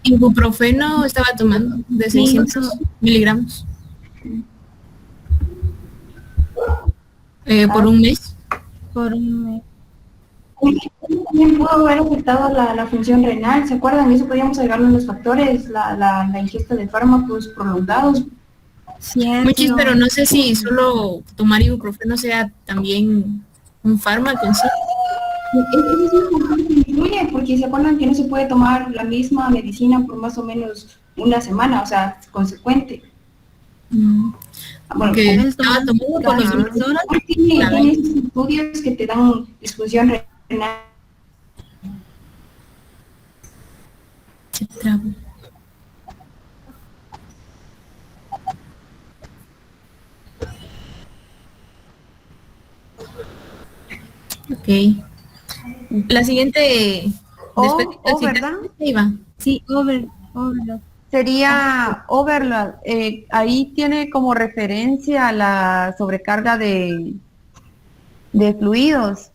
Speaker 3: Ibuprofeno estaba tomando de 600 miligramos por un mes.
Speaker 2: Por un
Speaker 4: También pudo haber afectado la función renal, ¿se acuerdan? Eso podíamos agregarlo en los factores, la ingesta de fármacos prolongados.
Speaker 3: Muchis,
Speaker 2: cierto.
Speaker 3: pero no sé si solo tomar ibuprofeno sea también un fármaco en sí.
Speaker 4: Eso es una cosa que influye, porque se acuerdan que no se puede tomar la misma medicina por más o menos una semana, o sea, consecuente. Bueno,
Speaker 3: Porque
Speaker 2: Él
Speaker 3: estaba
Speaker 2: toma
Speaker 3: tomando con los
Speaker 2: las horas.
Speaker 4: tiene esos estudios que te dan disfunción renal.
Speaker 3: Se trabó. Ok. La siguiente. Después de
Speaker 1: O, ¿verdad?
Speaker 3: iba.
Speaker 2: Sí, overload.
Speaker 1: Sería overload. Ahí tiene como referencia a la sobrecarga de fluidos.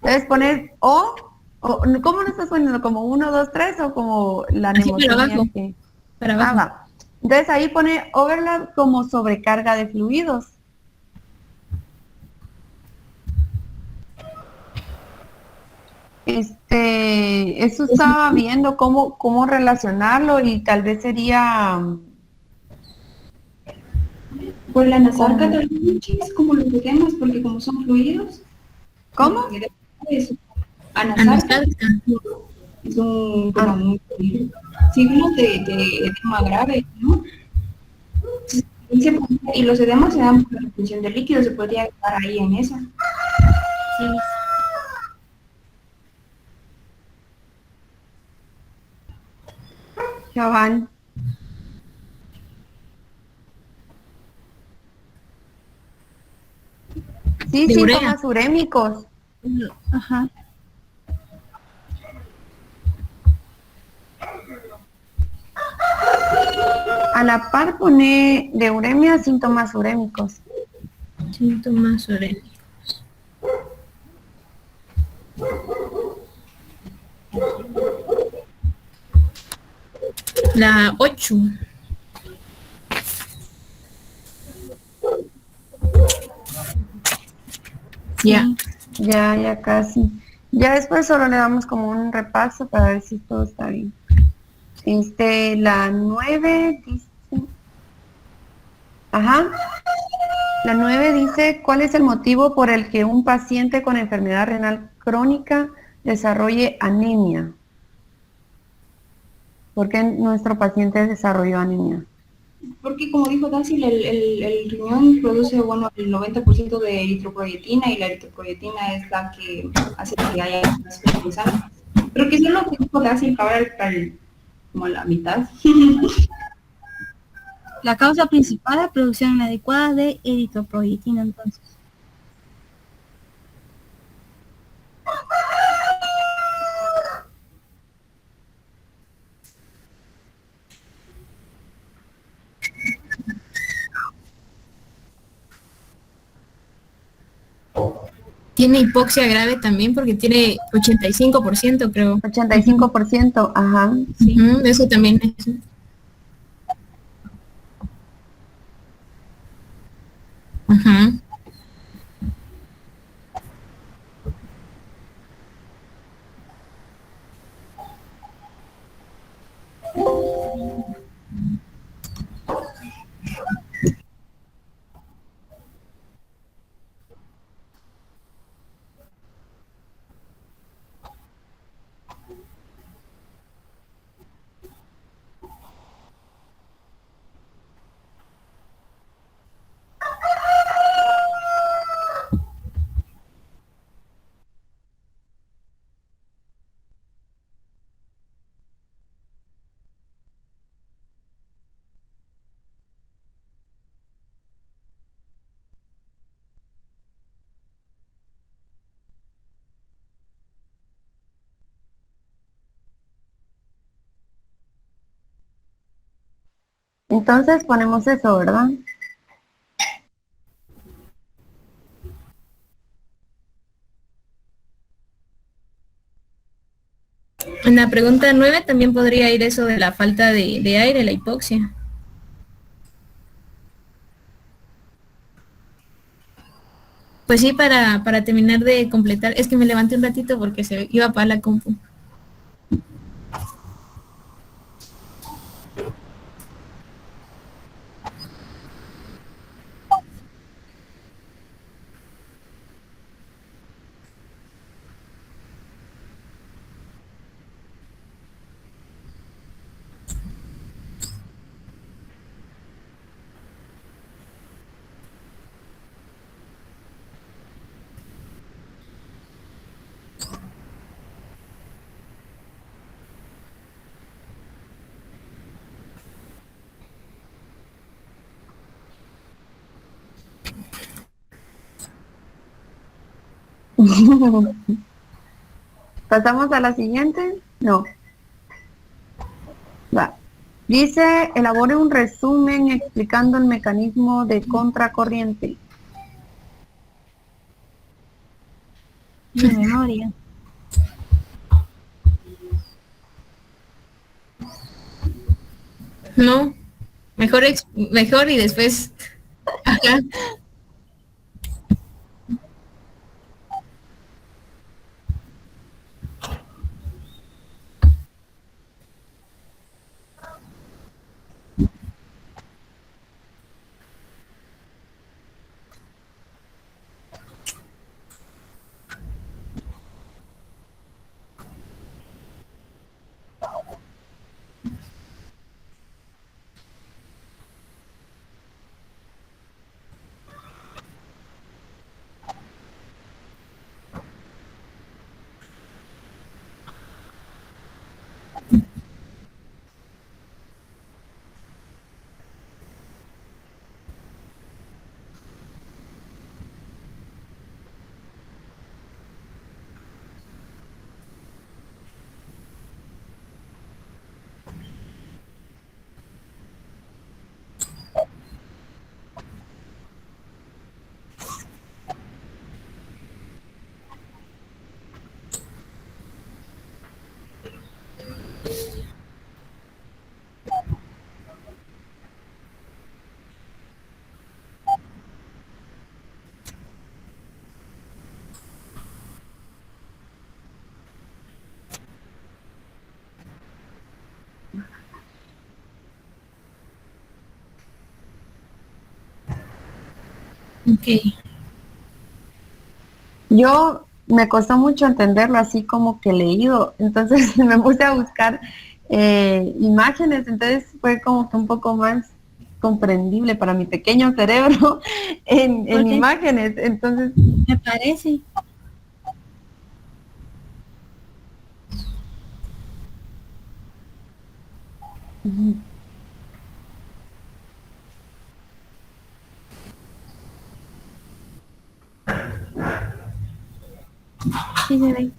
Speaker 1: Debes poner o ¿cómo lo estás poniendo? ¿Como 1, 2, 3 o como la
Speaker 3: Así para
Speaker 1: anemotenia
Speaker 3: abajo.
Speaker 1: que?
Speaker 3: Para
Speaker 1: Ah,
Speaker 3: abajo.
Speaker 1: va. Entonces ahí pone overload como sobrecarga de fluidos. Eso estaba viendo cómo relacionarlo y tal vez sería
Speaker 4: Pues la nasarca
Speaker 1: como,
Speaker 4: también es como los demás, porque como son fluidos,
Speaker 1: ¿cómo?
Speaker 4: es anasarca
Speaker 3: Anastática.
Speaker 4: es un,
Speaker 1: Ah,
Speaker 4: bueno, un signo de edema grave, ¿no? Y los edemas se dan por la retención de líquido, se podría quedar ahí en esa.
Speaker 2: Sí.
Speaker 1: Chaval. Sí,
Speaker 3: De urea.
Speaker 1: síntomas urémicos.
Speaker 2: Ajá.
Speaker 1: A la par pone de uremia síntomas urémicos.
Speaker 3: Síntomas urémicos. La 8. Ya.
Speaker 1: Ya casi. Ya después solo le damos como un repaso para ver si todo está bien. La 9 dice, ajá, la 9 dice, ¿cuál es el motivo por el que un paciente con enfermedad renal crónica desarrolle anemia? ¿Por qué nuestro paciente desarrolló anemia?
Speaker 4: Porque como dijo Daci, el riñón produce, bueno, el 90% de eritropoyetina y la eritropoyetina es la que hace que haya más flujo en sangre. Pero que eso es lo que dijo Daci, como a la mitad.
Speaker 2: La causa principal es la producción inadecuada de eritropoyetina, entonces.
Speaker 3: Tiene hipoxia grave también porque tiene 85%, creo.
Speaker 1: 85%, ajá, sí.
Speaker 3: Eso también es. Ajá.
Speaker 1: Entonces ponemos eso, ¿verdad?
Speaker 3: En la pregunta 9 también podría ir eso de la falta de aire, la hipoxia. Pues sí, para terminar de completar, es que me levanté un ratito porque se iba para la compu.
Speaker 1: Pasamos a la siguiente. No, va. Dice, elabore un resumen explicando el mecanismo de contracorriente.
Speaker 2: De memoria.
Speaker 3: No, mejor y después. Ajá. Ok.
Speaker 1: Yo me costó mucho entenderlo así como que leído, entonces me puse a buscar imágenes, entonces fue como que un poco más comprendible para mi pequeño cerebro en
Speaker 2: Ok,
Speaker 1: imágenes, entonces
Speaker 2: me parece.
Speaker 1: ujú.
Speaker 2: Sí se ve.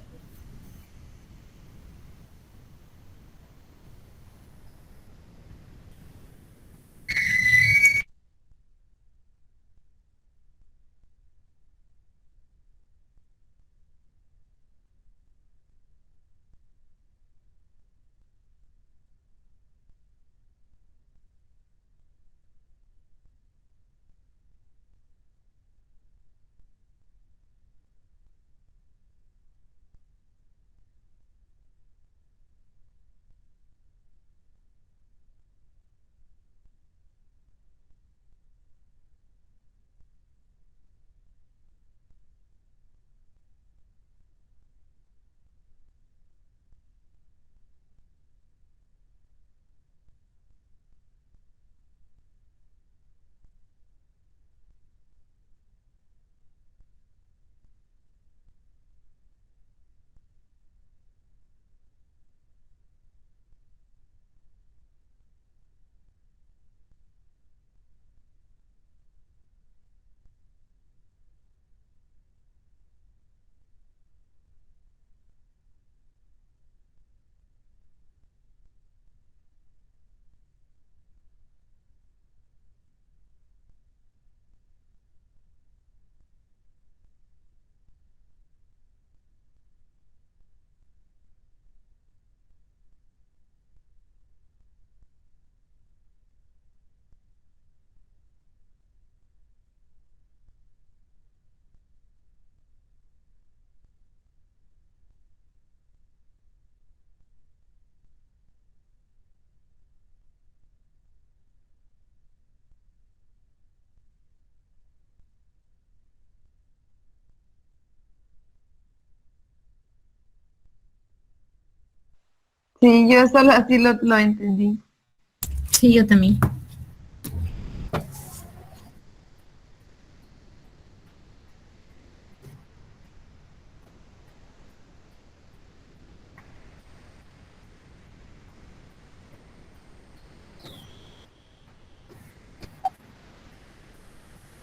Speaker 1: Sí, yo solo así lo entendí.
Speaker 3: Sí, yo también.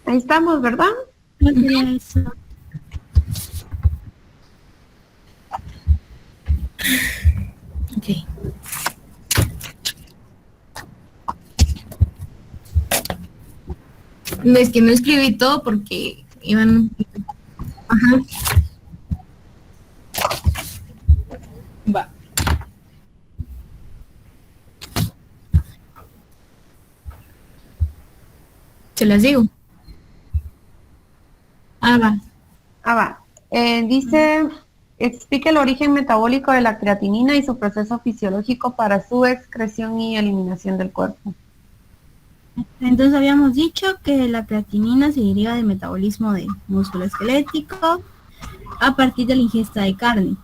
Speaker 1: Ahí estamos, ¿verdad?
Speaker 2: ¿Cuál sería eso?
Speaker 3: Ok. No, es que no escribí todo porque iban... Ajá. Va. Se las digo. Ah, va.
Speaker 1: Ah, va. Dice, explique el origen metabólico de la creatinina y su proceso fisiológico para su excreción y eliminación del cuerpo.
Speaker 2: Entonces habíamos dicho que la creatinina se deriva del metabolismo de músculo esquelético a partir de la ingesta de carne.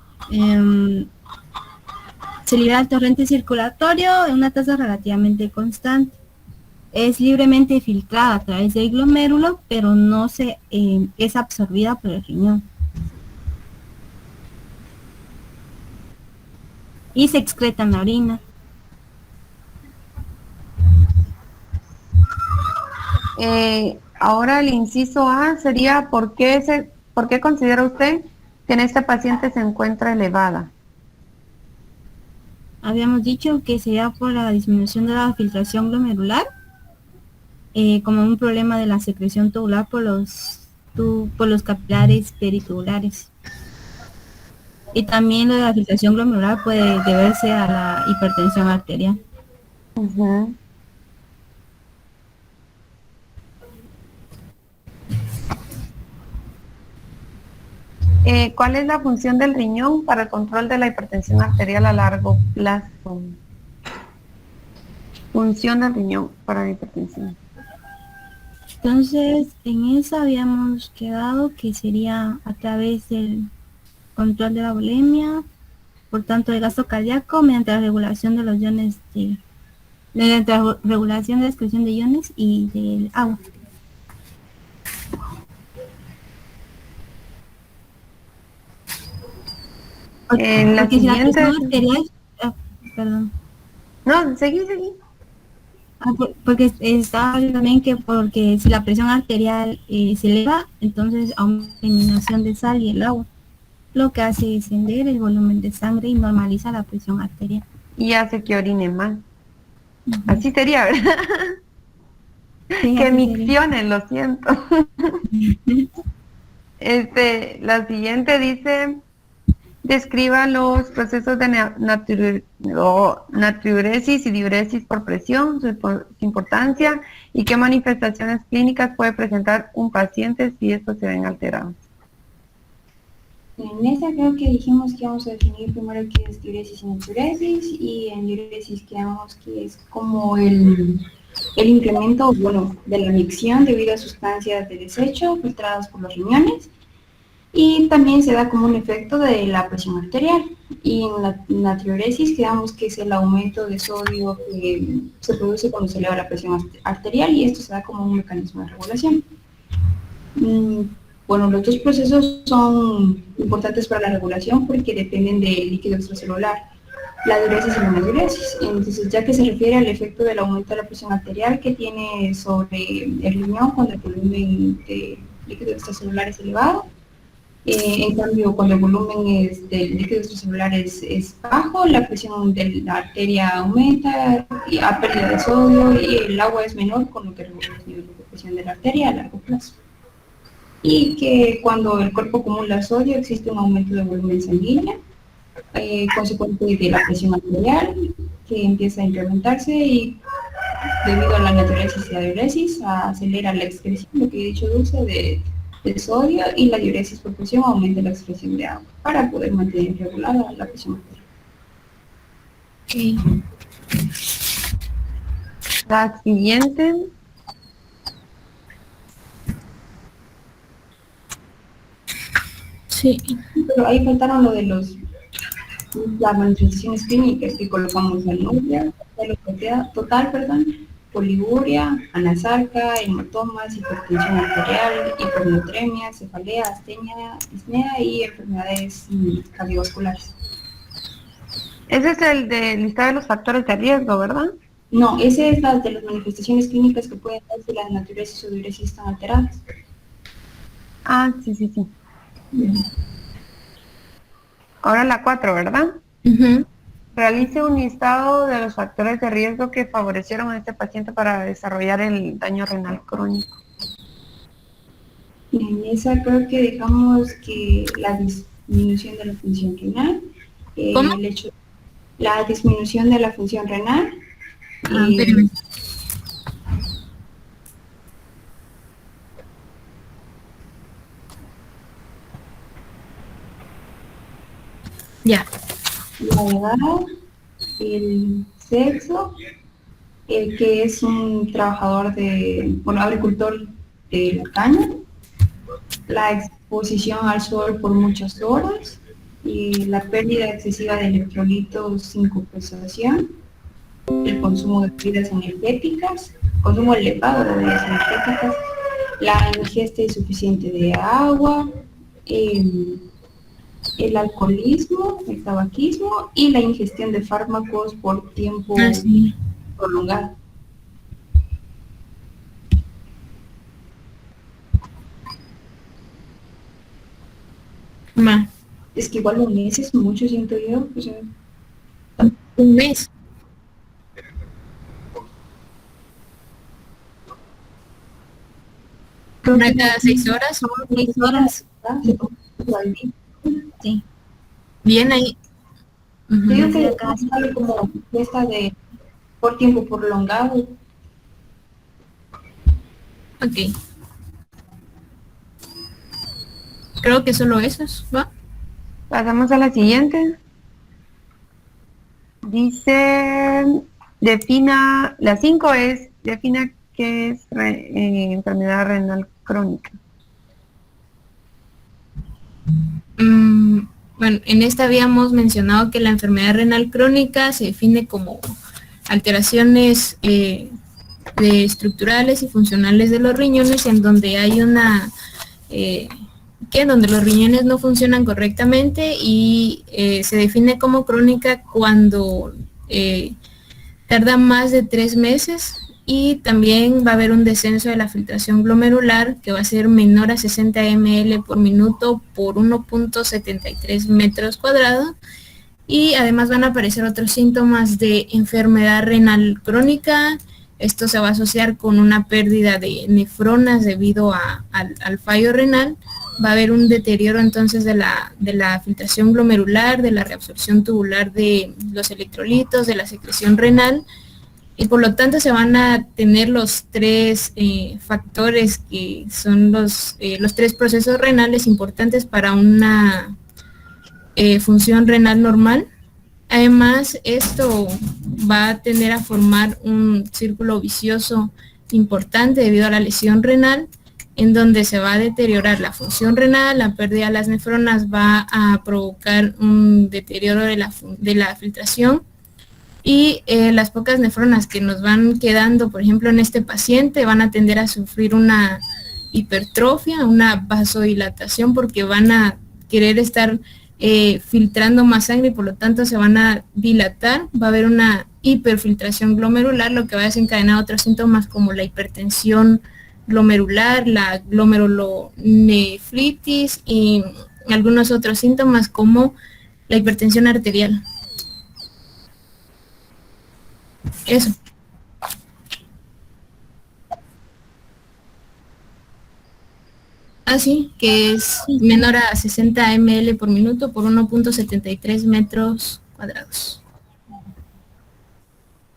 Speaker 2: Se libera al torrente circulatorio en una tasa relativamente constante. Es libremente filtrada a través del glomérulo, pero no se es absorbida por el riñón. Y se excreta en la orina.
Speaker 1: Ahora el inciso A sería, ¿por qué considera usted que en este paciente se encuentra elevada?
Speaker 2: Habíamos dicho que sería por la disminución de la filtración glomerular, como un problema de la secreción tubular por los capilares peritubulares. Y también lo de la filtración glomerular puede deberse a la hipertensión arterial.
Speaker 1: Ujú. ¿Cuál es la función del riñón para el control de la hipertensión arterial a largo plazo? Función del riñón para la hipertensión.
Speaker 2: Entonces, en esa habíamos quedado que sería a través del control de la bulimia, por tanto el gasto cardíaco, mediante la regulación de los iones mediante la regulación de la excreción de iones y del agua.
Speaker 1: En la
Speaker 2: Porque si la
Speaker 1: siguiente...
Speaker 2: presión arterial, perdón,
Speaker 1: No, seguí.
Speaker 2: porque estaba también que porque si la presión arterial se eleva, entonces aumenta la eliminación de sal y el agua, lo que hace descender el volumen de sangre y normaliza la presión arterial.
Speaker 1: Y hace que orine mal. Así sería, ¿verdad?
Speaker 2: Sí,
Speaker 1: Que
Speaker 2: así sería.
Speaker 1: micciones, lo siento. La siguiente dice, describa los procesos de natriuresis y diuresis por presión, su importancia y qué manifestaciones clínicas puede presentar un paciente si estos se ven alterados.
Speaker 4: En esta creo que dijimos que vamos a definir primero qué es diuresis y natriuresis, y en diuresis quedamos que es como el incremento, bueno, de la micción debido a sustancias de desecho filtradas por los riñones, y también se da como un efecto de la presión arterial. Y en la natriuresis quedamos que es el aumento de sodio que se produce cuando se eleva la presión arterial, y esto se da como un mecanismo de regulación. Bueno, los dos procesos son importantes para la regulación porque dependen del líquido extracelular, la diuresis y la natriuresis. Entonces, ya que se refiere al efecto del aumento de la presión arterial que tiene sobre el riñón cuando el volumen de líquido extracelular es elevado, en cambio, cuando el volumen del líquido extracelular es bajo, la presión de la arteria aumenta y a pérdida de sodio, y el agua es menor, con lo que regula los niveles de presión de la arteria a largo plazo. Y que cuando el cuerpo acumula sodio existe un aumento de volumen sanguíneo, consecuente de la presión arterial, que empieza a incrementarse, y debido a la natriuresis y la diuresis acelera la excreción, lo que he dicho Dulce, de sodio, y la diuresis por presión aumenta la excreción de agua para poder mantener regulada la presión arterial.
Speaker 3: Ok.
Speaker 1: La siguiente,
Speaker 3: Sí.
Speaker 4: Pero ahí faltaron lo de Las manifestaciones clínicas que colocamos anuria, total, poliguria, anasarca, hematomas, hipertensión arterial, hipernatremia, cefalea, astenia, disnea y enfermedades cardiovasculares.
Speaker 1: Ese es el de lista de los factores de riesgo, ¿verdad?
Speaker 4: No, ese es la de las manifestaciones clínicas que pueden dar si la natriuresis o diuresis están alteradas.
Speaker 1: Ah, sí, sí, sí. Ahora la 4, ¿verdad?
Speaker 3: Ujú.
Speaker 1: Realice un listado de los factores de riesgo que favorecieron a este paciente para desarrollar el daño renal crónico.
Speaker 4: En esa creo que dejamos que la disminución de la función renal,
Speaker 3: ¿Cómo?
Speaker 4: la disminución de la función renal,
Speaker 3: Espérame. Ya.
Speaker 4: la edad, el sexo, que es un trabajador agricultor de la caña, la exposición al sol por muchas horas, y la pérdida excesiva de electrolitos sin compensación, el consumo de bebidas energéticas, consumo elevado de bebidas energéticas, la ingesta insuficiente de agua, el alcoholismo, el tabaquismo y la ingestión de fármacos por tiempo
Speaker 3: Sí.
Speaker 4: prolongado.
Speaker 3: Ma.
Speaker 4: Es que igual un mes es mucho, siento yo. O sea,
Speaker 3: Un mes. Una cada 6 horas.
Speaker 2: 6 horas.
Speaker 4: ¿verdad? Se toma al día.
Speaker 2: Sí.
Speaker 3: Bien ahí. Ujú.
Speaker 4: Yo digo que
Speaker 2: Acá sí.
Speaker 4: sale como fiesta de por tiempo prolongado.
Speaker 3: Ok. Creo que solo esos, ¿va?
Speaker 1: Pasamos a la siguiente. Dice, defina, la 5 es, defina qué es enfermedad renal crónica.
Speaker 3: Bueno, en esta habíamos mencionado que la enfermedad renal crónica se define como alteraciones estructurales y funcionales de los riñones en donde hay una donde los riñones no funcionan correctamente y se define como crónica cuando tarda más de 3 meses y también va a haber un descenso de la filtración glomerular que va a ser menor a 60 ml por minuto por 1.73 metros cuadrados y además van a aparecer otros síntomas de enfermedad renal crónica. Esto se va a asociar con una pérdida de nefronas debido al fallo renal. Va a haber un deterioro entonces de la filtración glomerular, de la reabsorción tubular de los electrolitos, de la secreción renal, y por lo tanto se van a tener los 3 factores que son los 3 procesos renales importantes para una función renal normal. Además, esto va a tender a formar un círculo vicioso importante debido a la lesión renal, en donde se va a deteriorar la función renal, la pérdida de las nefronas va a provocar un deterioro de la filtración y las pocas nefronas que nos van quedando, por ejemplo, en este paciente, van a tender a sufrir una hipertrofia, una vasodilatación, porque van a querer estar filtrando más sangre y por lo tanto se van a dilatar, va a haber una hiperfiltración glomerular, lo que va a desencadenar otros síntomas como la hipertensión glomerular, la glomerulonefritis y algunos otros síntomas como la hipertensión arterial. Eso. Así que es menor a 60 ml por minuto por 1.73 metros cuadrados.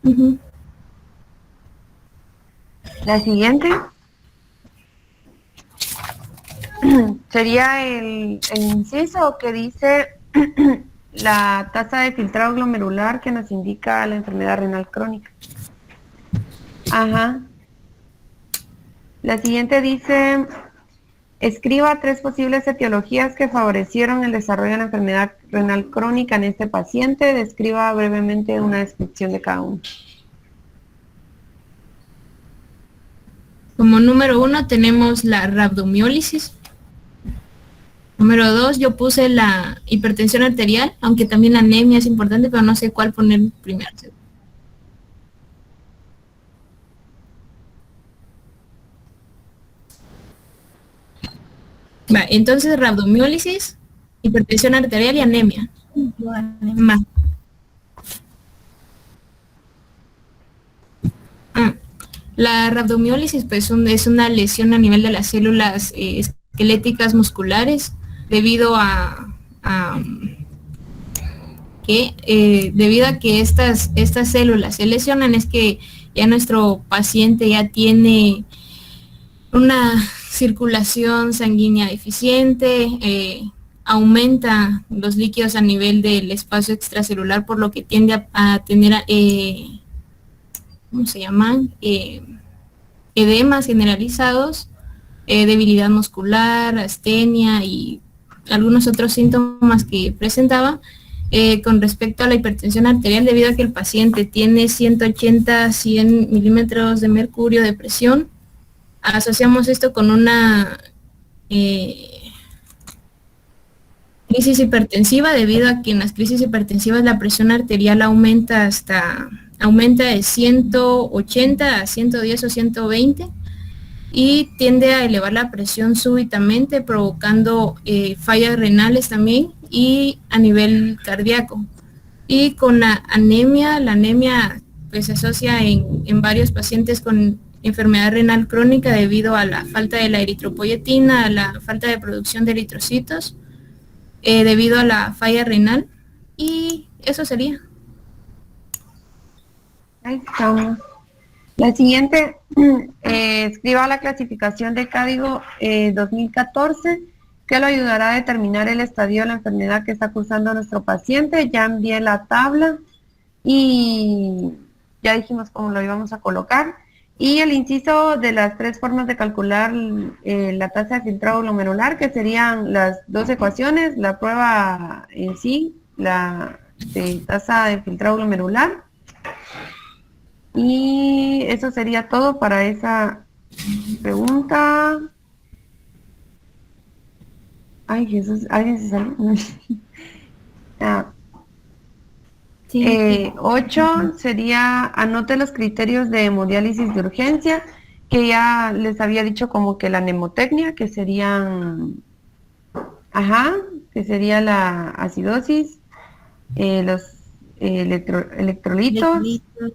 Speaker 3: Uh-huh.
Speaker 1: La siguiente sería el inciso que dice la tasa de filtrado glomerular que nos indica la enfermedad renal crónica. Ajá. La siguiente dice Escriba 3 posibles etiologías que favorecieron el desarrollo de la enfermedad renal crónica en este paciente. Describa brevemente una descripción de cada uno.
Speaker 3: Como número 1 tenemos la rhabdomiólisis. Número 2 yo puse la hipertensión arterial, aunque también la anemia es importante, pero no sé cuál poner primero. Va, entonces rhabdomiólisis, hipertensión arterial y anemia. Más. La rhabdomiólisis pues es una lesión a nivel de las células esqueléticas musculares debido a que estas células se lesionan. Es que ya nuestro paciente ya tiene una circulación sanguínea deficiente, aumenta los líquidos a nivel del espacio extracelular, por lo que tiende a tener, ¿cómo se llaman? Edemas generalizados, debilidad muscular, astenia y algunos otros síntomas que presentaba. Con respecto a la hipertensión arterial, debido a que el paciente tiene 180-100 milímetros de mercurio de presión, asociamos esto con una crisis hipertensiva, debido a que en las crisis hipertensivas la presión arterial aumenta de 180 a 110 o 120 y tiende a elevar la presión súbitamente, provocando fallas renales también y a nivel cardíaco. Y con la anemia pues se asocia en varios pacientes con enfermedad renal crónica debido a la falta de la eritropoyetina, a la falta de producción de eritrocitos, debido a la falla renal, y eso sería.
Speaker 1: Ahí estamos. La siguiente, escriba la clasificación de código 2014 que lo ayudará a determinar el estadio de la enfermedad que está cursando nuestro paciente. Ya envié la tabla y ya dijimos cómo lo íbamos a colocar. Y el inciso de las 3 formas de calcular la tasa de filtrado glomerular, que serían las 2 ecuaciones, la prueba en sí, la tasa de filtrado glomerular. Y eso sería todo para esa pregunta. Ay, Jesús, ¿alguien se salió?
Speaker 2: Sí.
Speaker 1: 8 sería, anote los criterios de hemodiálisis de urgencia, que ya les había dicho, como que la mnemotecnia, que serían, que sería la acidosis, los electrolitos,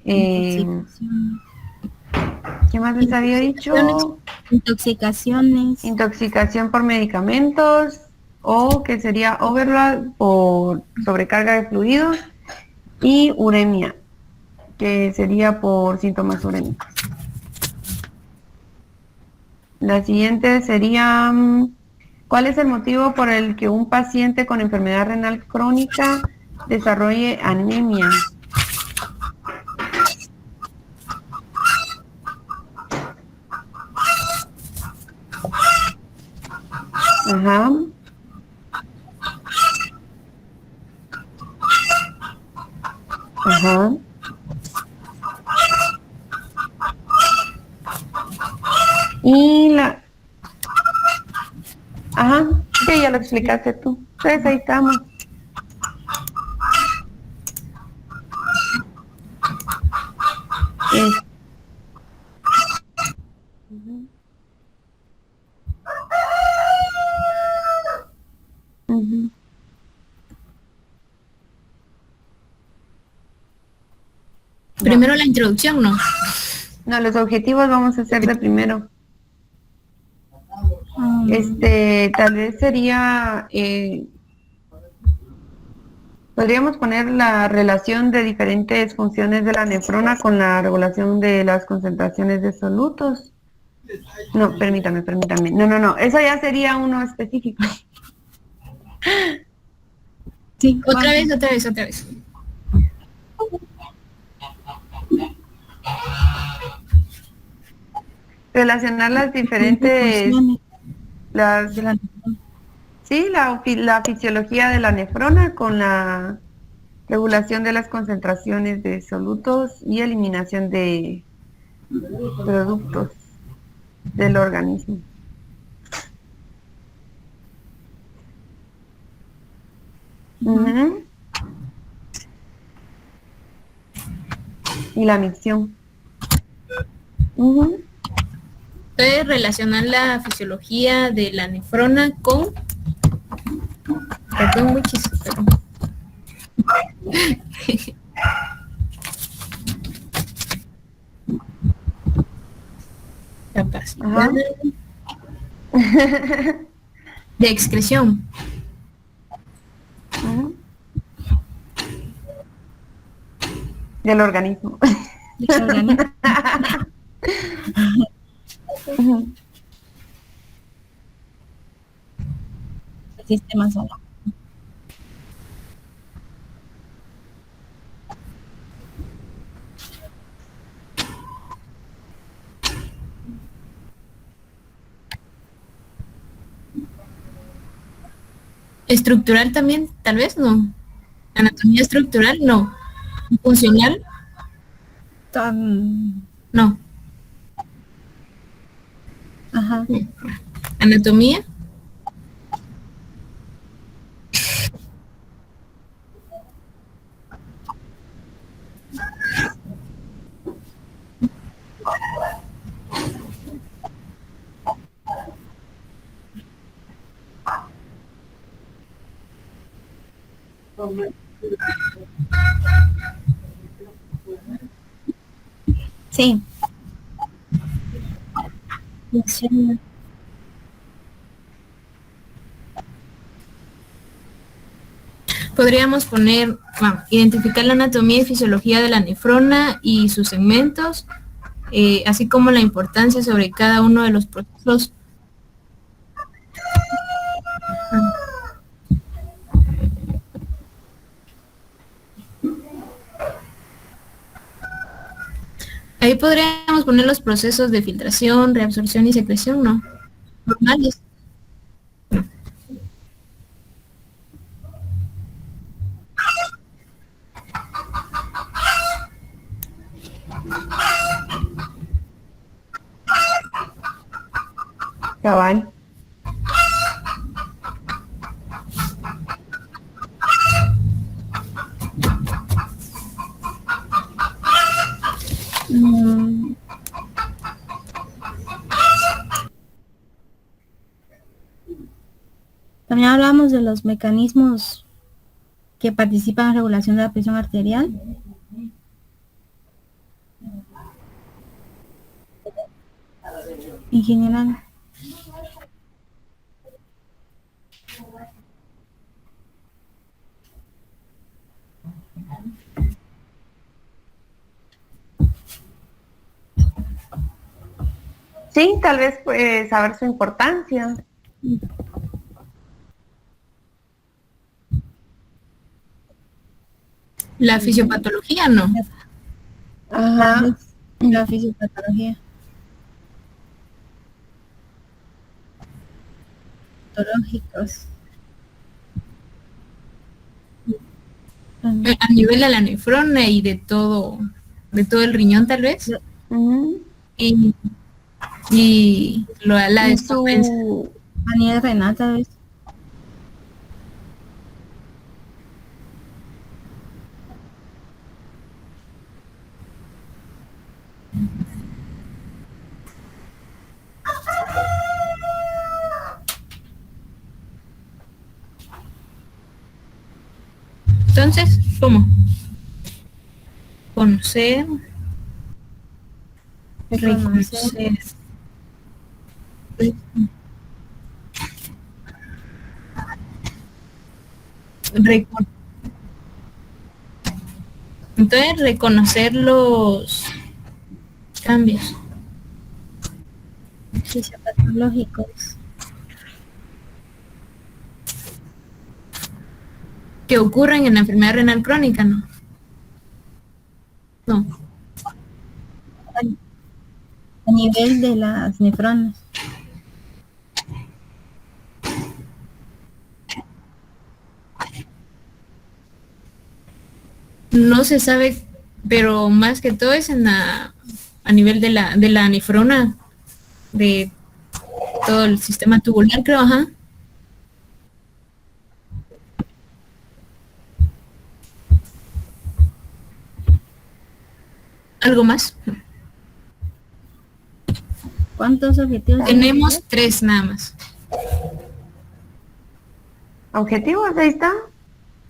Speaker 2: Intoxicación.
Speaker 1: ¿qué más les había dicho? Intoxicación por medicamentos, o que sería overload por sobrecarga de fluidos, y uremia, que sería por síntomas urémicos. La siguiente sería, ¿cuál es el motivo por el que un paciente con enfermedad renal crónica desarrolle anemia? Ajá. Ajá. Y la... Ajá, sí, ya lo explicaste tú. Entonces ahí estamos. Ujú. Ujú.
Speaker 3: Primero la introducción, ¿no?
Speaker 1: No, los objetivos vamos a hacer de primero. Tal vez sería, podríamos poner la relación de diferentes funciones de la nefrona con la regulación de las concentraciones de solutos. No, permítame. No, eso ya sería uno específico.
Speaker 2: Sí,
Speaker 3: Otra vez.
Speaker 1: Relacionar las diferentes Las,
Speaker 2: de la-
Speaker 1: sí, la fisiología de la nefrona con la regulación de las concentraciones de solutos y eliminación de productos del organismo. Ujú. Y la misión. Ujú.
Speaker 3: Entonces, relacionar la fisiología de la nefrona con... Perdón, muchísimo, perdón. Capacidad
Speaker 1: Ajá.
Speaker 3: de excreción.
Speaker 1: Ujú. Del organismo.
Speaker 2: del organismo.
Speaker 1: Ujú.
Speaker 2: El sistema solar.
Speaker 3: Estructural también, tal vez no. Anatomía estructural, no. Funcional,
Speaker 2: Tan,
Speaker 3: no.
Speaker 2: ajá.
Speaker 3: Anatomía,
Speaker 2: Sí. Funciona.
Speaker 3: podríamos poner, bueno, identificar la anatomía y fisiología de la nefrona y sus segmentos, así como la importancia sobre cada uno de los procesos. Ahí podríamos poner los procesos de filtración, reabsorción y secreción, ¿no? Normales.
Speaker 1: Cabal.
Speaker 2: Mm, también hablamos de los mecanismos que participan en la regulación de la presión arterial. En general.
Speaker 1: Sí, tal vez saber su importancia.
Speaker 3: La fisiopatología, no.
Speaker 1: Ajá.
Speaker 2: La fisiopatología. Patológicos.
Speaker 3: A nivel de la nefrona y de todo el riñón tal vez.
Speaker 1: Ujú.
Speaker 3: Y, la
Speaker 1: Y
Speaker 3: descompensa.
Speaker 2: A nivel renal, tal vez.
Speaker 3: Entonces, ¿cómo? Conocer,
Speaker 2: Reconocer.
Speaker 3: reconocer, recon- entonces reconocer los cambios
Speaker 2: Fisiopatológicos.
Speaker 3: que ocurren en la enfermedad renal crónica, ¿no? No.
Speaker 2: A nivel de las nefronas.
Speaker 3: No se sabe, pero más que todo es a nivel de la nefrona, de todo el sistema tubular, creo, ajá. ¿Algo más?
Speaker 2: ¿Cuántos objetivos tiene?
Speaker 3: Tenemos 3 nada más.
Speaker 1: ¿Objetivos? Ahí está.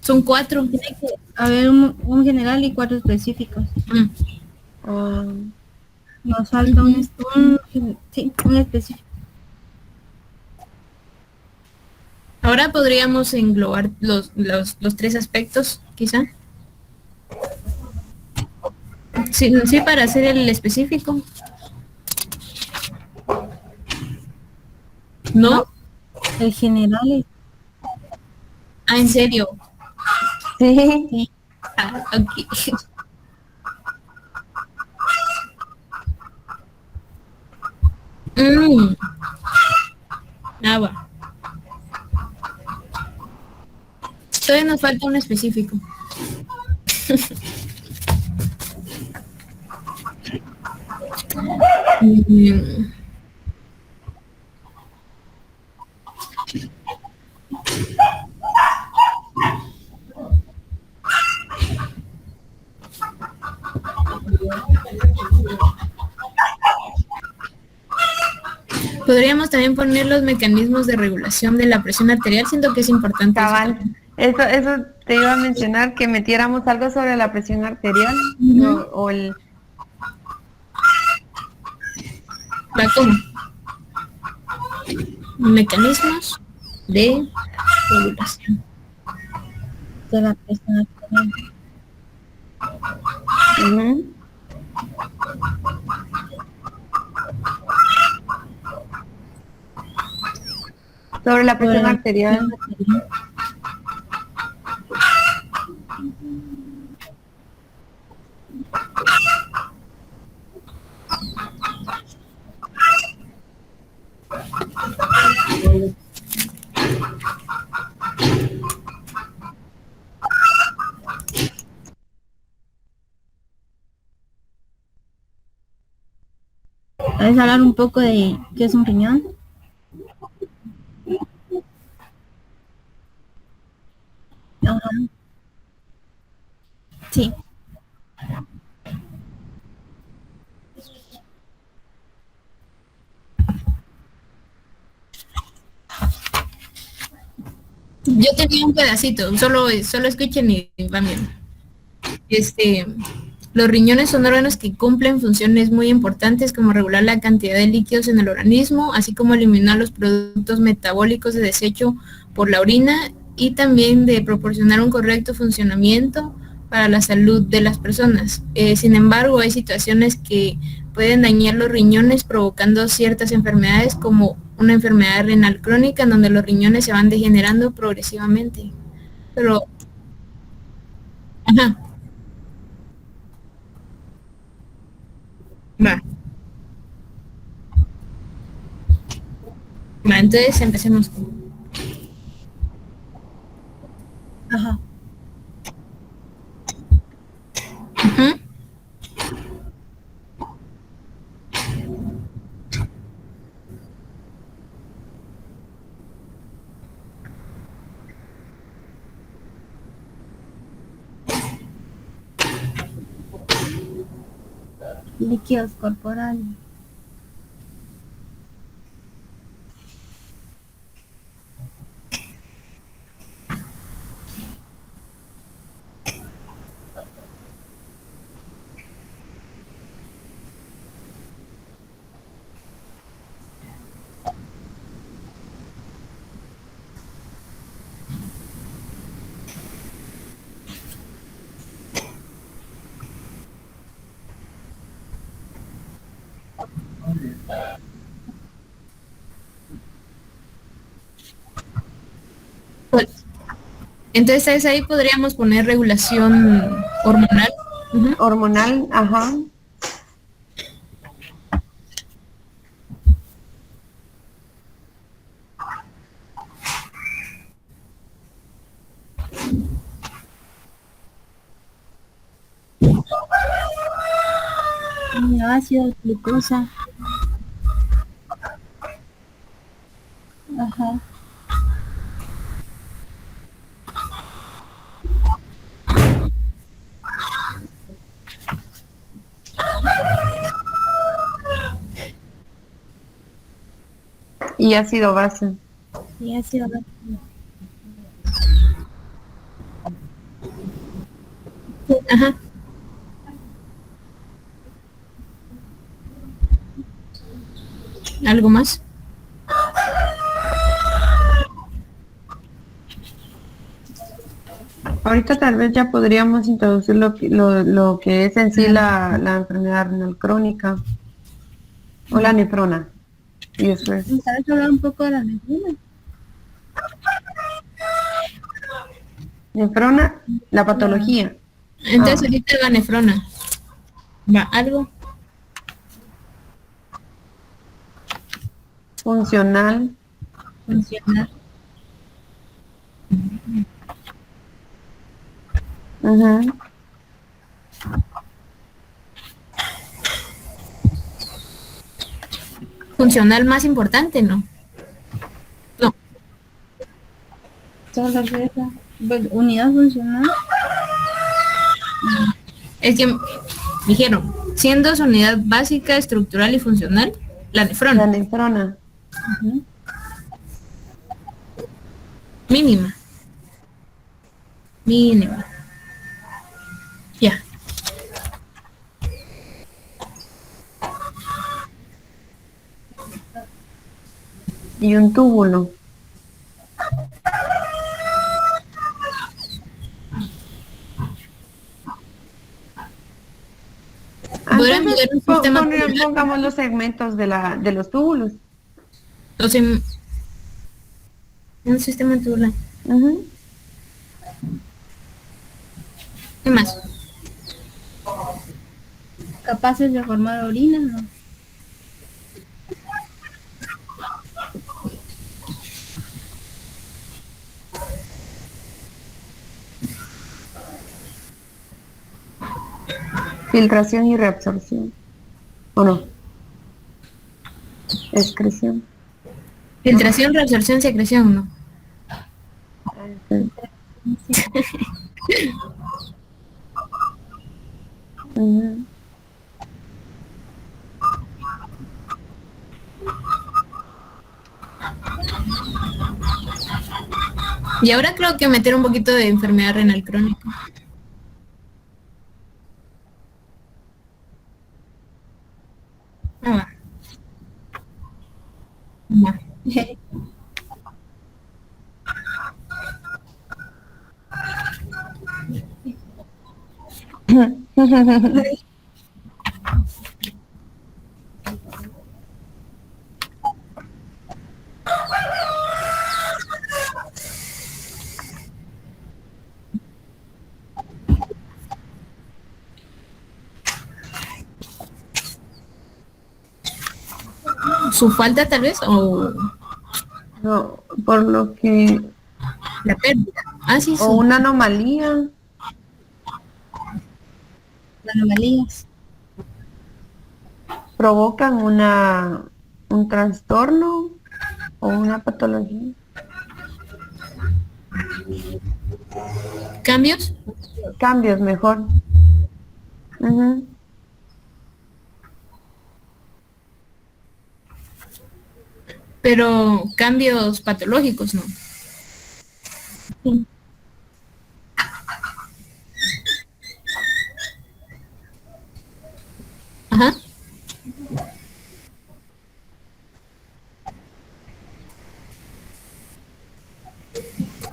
Speaker 3: Son 4.
Speaker 2: Tiene que haber un general y 4 específicos.
Speaker 1: Ah,
Speaker 2: Nos falta un específico.
Speaker 3: Ahora podríamos englobar los 3 aspectos, quizá. Sí, sí, para hacer el específico. ¿No?
Speaker 2: El general es,
Speaker 3: Ah, ¿en serio?
Speaker 1: sí.
Speaker 2: sí,
Speaker 3: Ah, ok. Mm, va. Todavía nos falta un específico. Mm, Podríamos también poner los mecanismos de regulación de la presión arterial. Siento que es importante eso
Speaker 1: Cabal.
Speaker 3: también.
Speaker 1: Eso te iba a mencionar, que metiéramos algo sobre la presión arterial o el...
Speaker 3: Va con mecanismos de regulación.
Speaker 2: de la presión arterial.
Speaker 1: Ujú. Sobre la
Speaker 2: Sobre
Speaker 1: presión
Speaker 2: la
Speaker 1: arterial.
Speaker 2: presión arterial. ¿Puedes hablar un poco de qué es un riñón? Ajá. Sí.
Speaker 3: Yo tenía un pedacito, solo escuchen y van bien. Los riñones son órganos que cumplen funciones muy importantes como regular la cantidad de líquidos en el organismo, así como eliminar los productos metabólicos de desecho por la orina y también de proporcionar un correcto funcionamiento para la salud de las personas. Sin embargo, hay situaciones que pueden dañar los riñones provocando ciertas enfermedades como una enfermedad renal crónica en donde los riñones se van degenerando progresivamente. Pero, ajá, va. Entonces empecemos.
Speaker 2: Ajá.
Speaker 3: Ujú.
Speaker 2: Líquidos corporales.
Speaker 3: Entonces ahí podríamos poner regulación hormonal. Ujú.
Speaker 1: Hormonal, ajá.
Speaker 2: aminoácidos, glucosa. Ajá.
Speaker 1: Y ácido base.
Speaker 2: Y ácido
Speaker 3: Ajá. ¿Algo más?
Speaker 1: Ahorita tal vez ya podríamos introducir lo que es en sí la enfermedad renal crónica o la nefrona. Y después,
Speaker 2: ¿Sabes hablar un poco de la nefrona?
Speaker 1: nefrona, la patología.
Speaker 3: Entonces
Speaker 1: Ah.
Speaker 3: ahorita la nefrona. ¿Va algo?
Speaker 1: Funcional.
Speaker 2: Funcional.
Speaker 1: Ujú.
Speaker 3: Funcional más importante, ¿no? No.
Speaker 2: Solo esa. Pues, unidad funcional.
Speaker 3: Es que dijeron, siendo su unidad básica, estructural y funcional, la
Speaker 1: La
Speaker 3: nefrona,
Speaker 1: nefrona.
Speaker 3: mínima. Mínima. Ya.
Speaker 1: Y un túbulo.
Speaker 3: Podríamos ver un sistema
Speaker 1: Pongamos los segmentos de los túbulos.
Speaker 3: o sea, un sistema tubular.
Speaker 1: Ujú.
Speaker 3: ¿Qué más?
Speaker 2: Capaces de formar orina, ¿no?
Speaker 1: Filtración y reabsorción. ¿O no? Excreción.
Speaker 3: Filtración, reabsorción, secreción, ¿no?
Speaker 1: Ujú.
Speaker 3: Y ahora creo que meter un poquito de enfermedad renal crónica. Ah, va. Ya. Su falta tal vez o
Speaker 1: No, por lo que,
Speaker 3: la pérdida. Ah, sí,
Speaker 1: o una anomalía,
Speaker 2: Anomalías.
Speaker 1: provocan un trastorno o una patología.
Speaker 3: cambios,
Speaker 1: Cambios mejor. Ujú.
Speaker 3: pero cambios patológicos, ¿no?
Speaker 2: Sí.
Speaker 3: Ajá.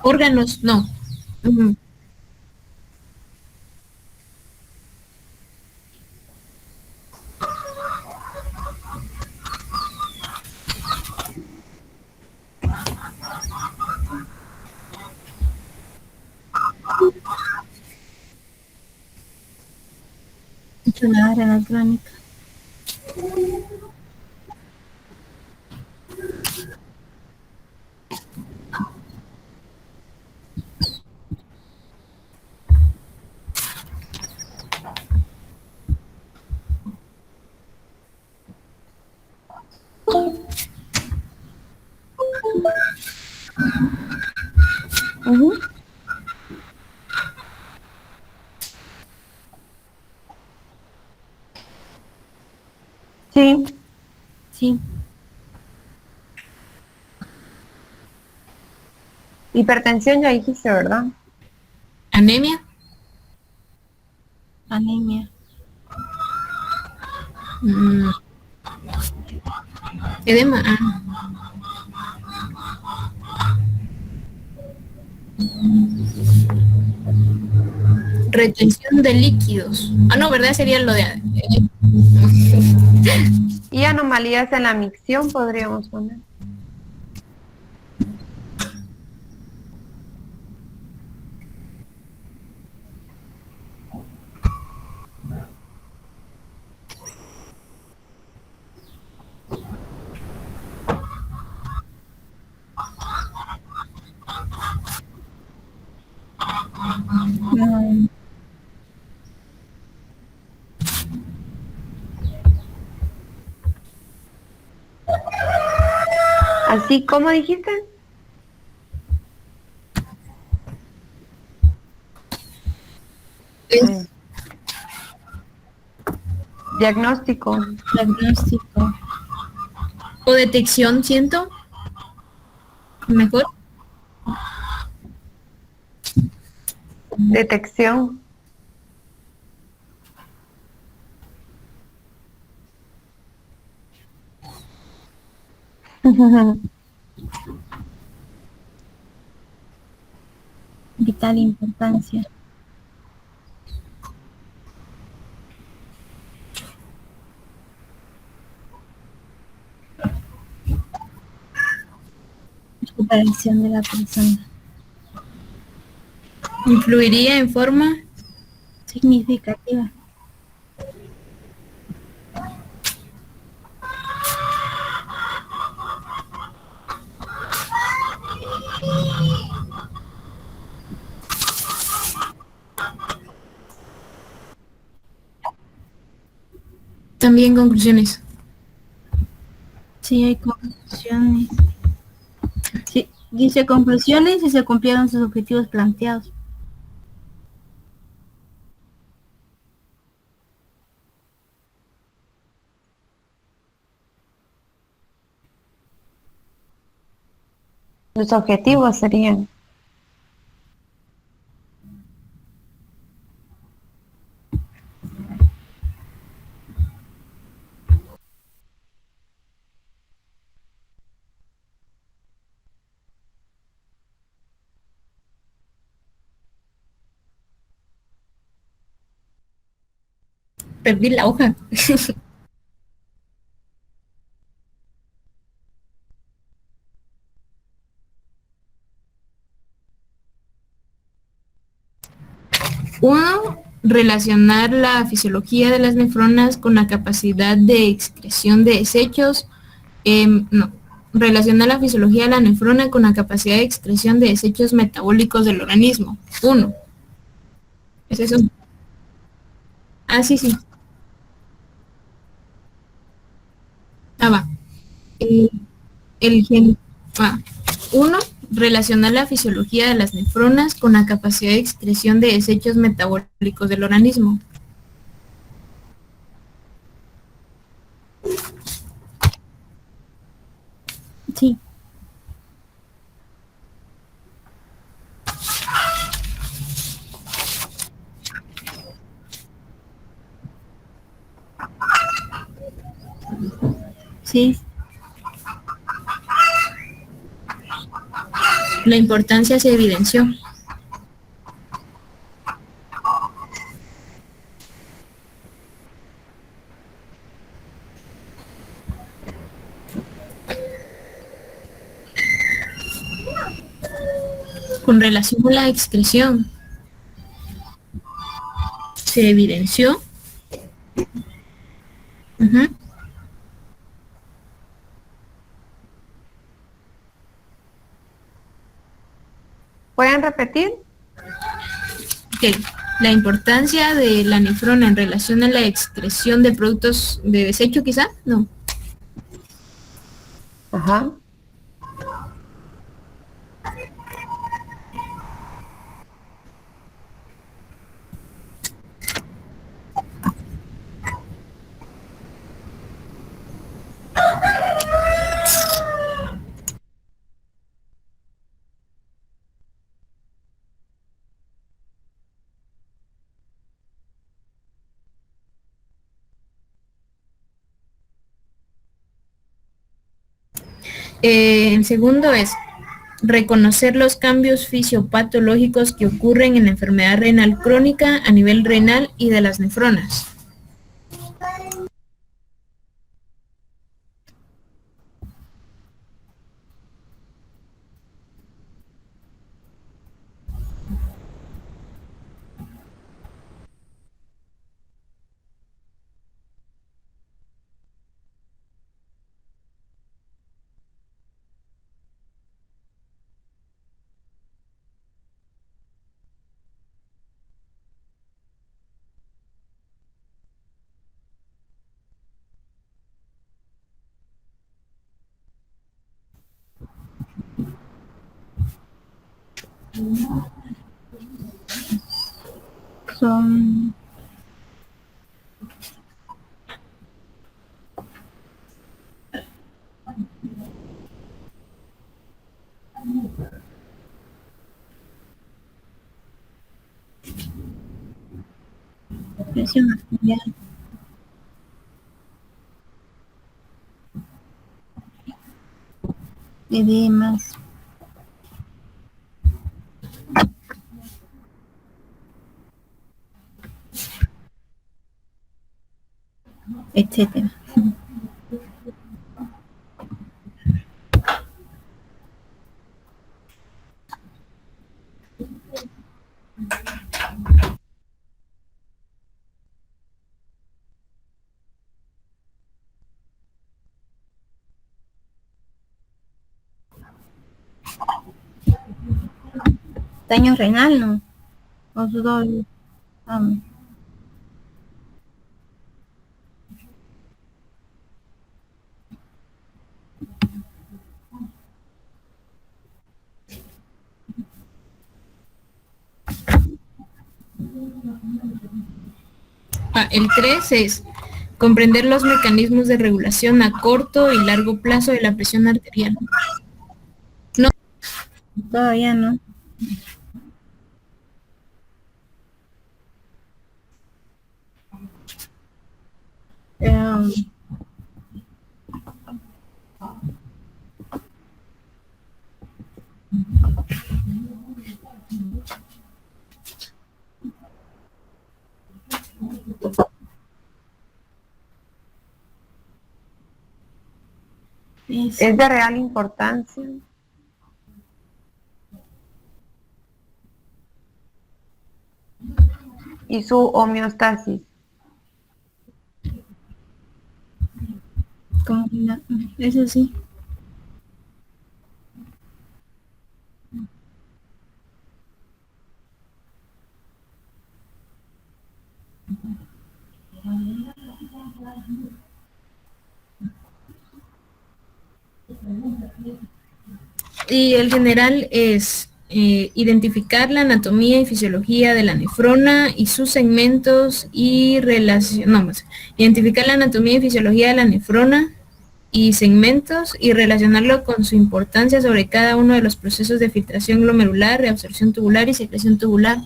Speaker 3: Órganos, no. Ujú.
Speaker 2: Enfermedad renal crónica.
Speaker 1: Ujú. Sí,
Speaker 2: Sí.
Speaker 1: hipertensión ya dijiste, ¿verdad?
Speaker 3: Anemia.
Speaker 2: Anemia.
Speaker 3: Mm, edema. Retención de líquidos. No, ¿verdad? Sería lo de...
Speaker 1: Y anomalías en la micción podríamos poner.
Speaker 2: Mm,
Speaker 1: Así como dijiste.
Speaker 3: Es-
Speaker 1: Diagnóstico.
Speaker 2: diagnóstico.
Speaker 3: o detección, siento. Mejor.
Speaker 1: Detección.
Speaker 2: Vital importancia. Recuperación de la persona.
Speaker 3: Influiría en forma.
Speaker 2: Significativa.
Speaker 3: También conclusiones.
Speaker 2: Sí, hay conclusiones. Sí, dice conclusiones y se cumplieron sus objetivos planteados.
Speaker 1: Los objetivos serían.
Speaker 3: Perdí la hoja. Uno, relacionar la fisiología de las nefronas con la capacidad de excreción de desechos. No, relacionar la fisiología de la nefrona con la capacidad de excreción de desechos metabólicos del organismo. Uno. ¿Es eso? Sí, sí. Va. El, el gen. ah, Uno, relacionar la fisiología de las nefronas con la capacidad de excreción de desechos metabólicos del organismo.
Speaker 2: Sí, sí,
Speaker 3: La importancia se evidenció. Con relación a la excreción, se evidenció. Ujú.
Speaker 1: ¿Pueden repetir?
Speaker 3: Ok. La importancia de la nefrona en relación a la excreción de productos de desecho, quizá, no.
Speaker 1: Ajá.
Speaker 3: El segundo es reconocer los cambios fisiopatológicos que ocurren en la enfermedad renal crónica a nivel renal y de las nefronas.
Speaker 2: Son presión arterial, edemas, etcétera. Daño renal, ¿no? O sudor. um,
Speaker 3: El 3 es comprender los mecanismos de regulación a corto y largo plazo de la presión arterial.
Speaker 2: Todavía no. Um, es-
Speaker 1: ¿Es de real importancia? ¿Y su homeostasis?
Speaker 2: como eso sí.
Speaker 3: Y el general es identificar la anatomía y fisiología de la nefrona y sus segmentos y identificar la anatomía y fisiología de la nefrona y segmentos y relacionarlo con su importancia sobre cada uno de los procesos de filtración glomerular, reabsorción tubular y secreción tubular.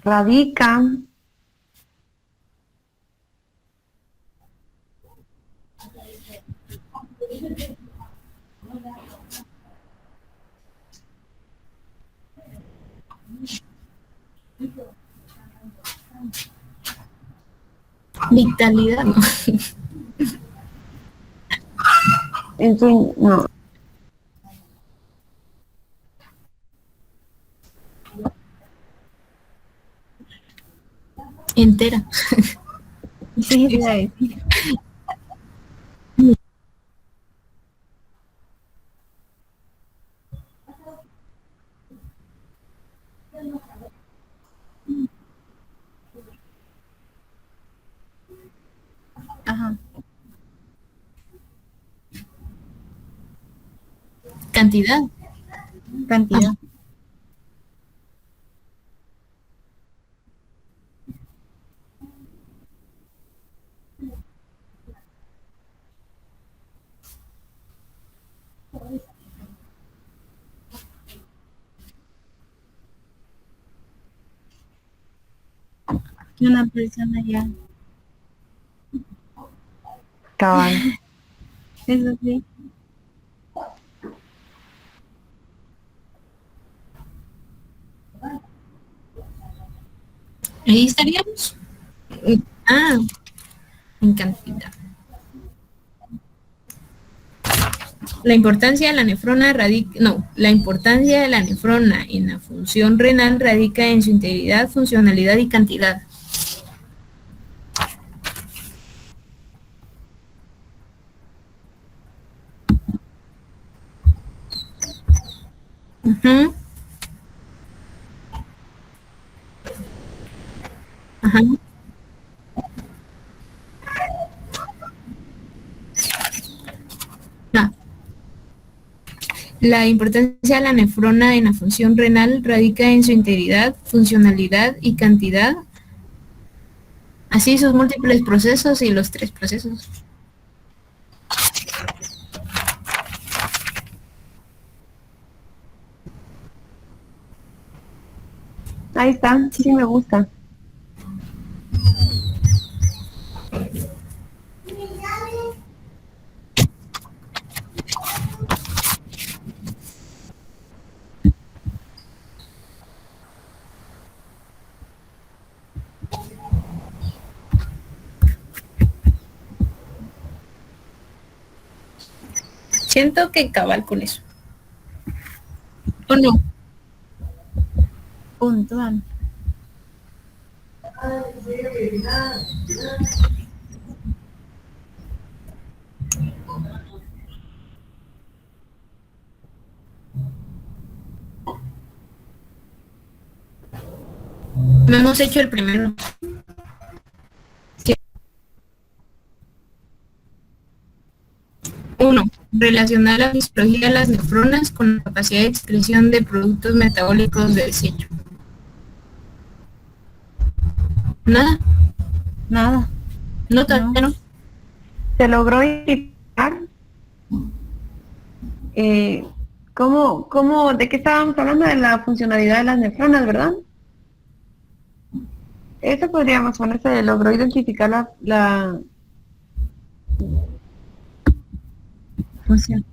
Speaker 1: Radica
Speaker 3: Vitalidad, ¿no?
Speaker 1: en su... No.
Speaker 3: Entera.
Speaker 2: Sí, te iba a decir. Ajá,
Speaker 3: Cantidad.
Speaker 2: cantidad. que una persona ya.
Speaker 1: Cabal.
Speaker 2: Eso sí.
Speaker 3: Ahí estaríamos. Ah, en cantidad. La importancia de la nefrona radica, no, la importancia de la nefrona en la función renal radica en su integridad, funcionalidad y cantidad. Ujú. Ajá. Ah. La importancia de la nefrona en la función renal radica en su integridad, funcionalidad y cantidad, así sus múltiples procesos y los 3 procesos.
Speaker 1: Ahí está, sí me gusta.
Speaker 3: Siento que cabal con eso. ¿O no?
Speaker 2: Puntual.
Speaker 3: No hemos hecho el primero. Sí. 1. Relacionar la fisiología de las nefronas con la capacidad de excreción de productos metabólicos de desecho. Nada.
Speaker 2: Nada.
Speaker 3: No, todavía no.
Speaker 1: Se logró identificar de qué estábamos hablando, de la funcionalidad de las nefronas, ¿verdad? Eso podríamos poner, se logró identificar la
Speaker 2: Función.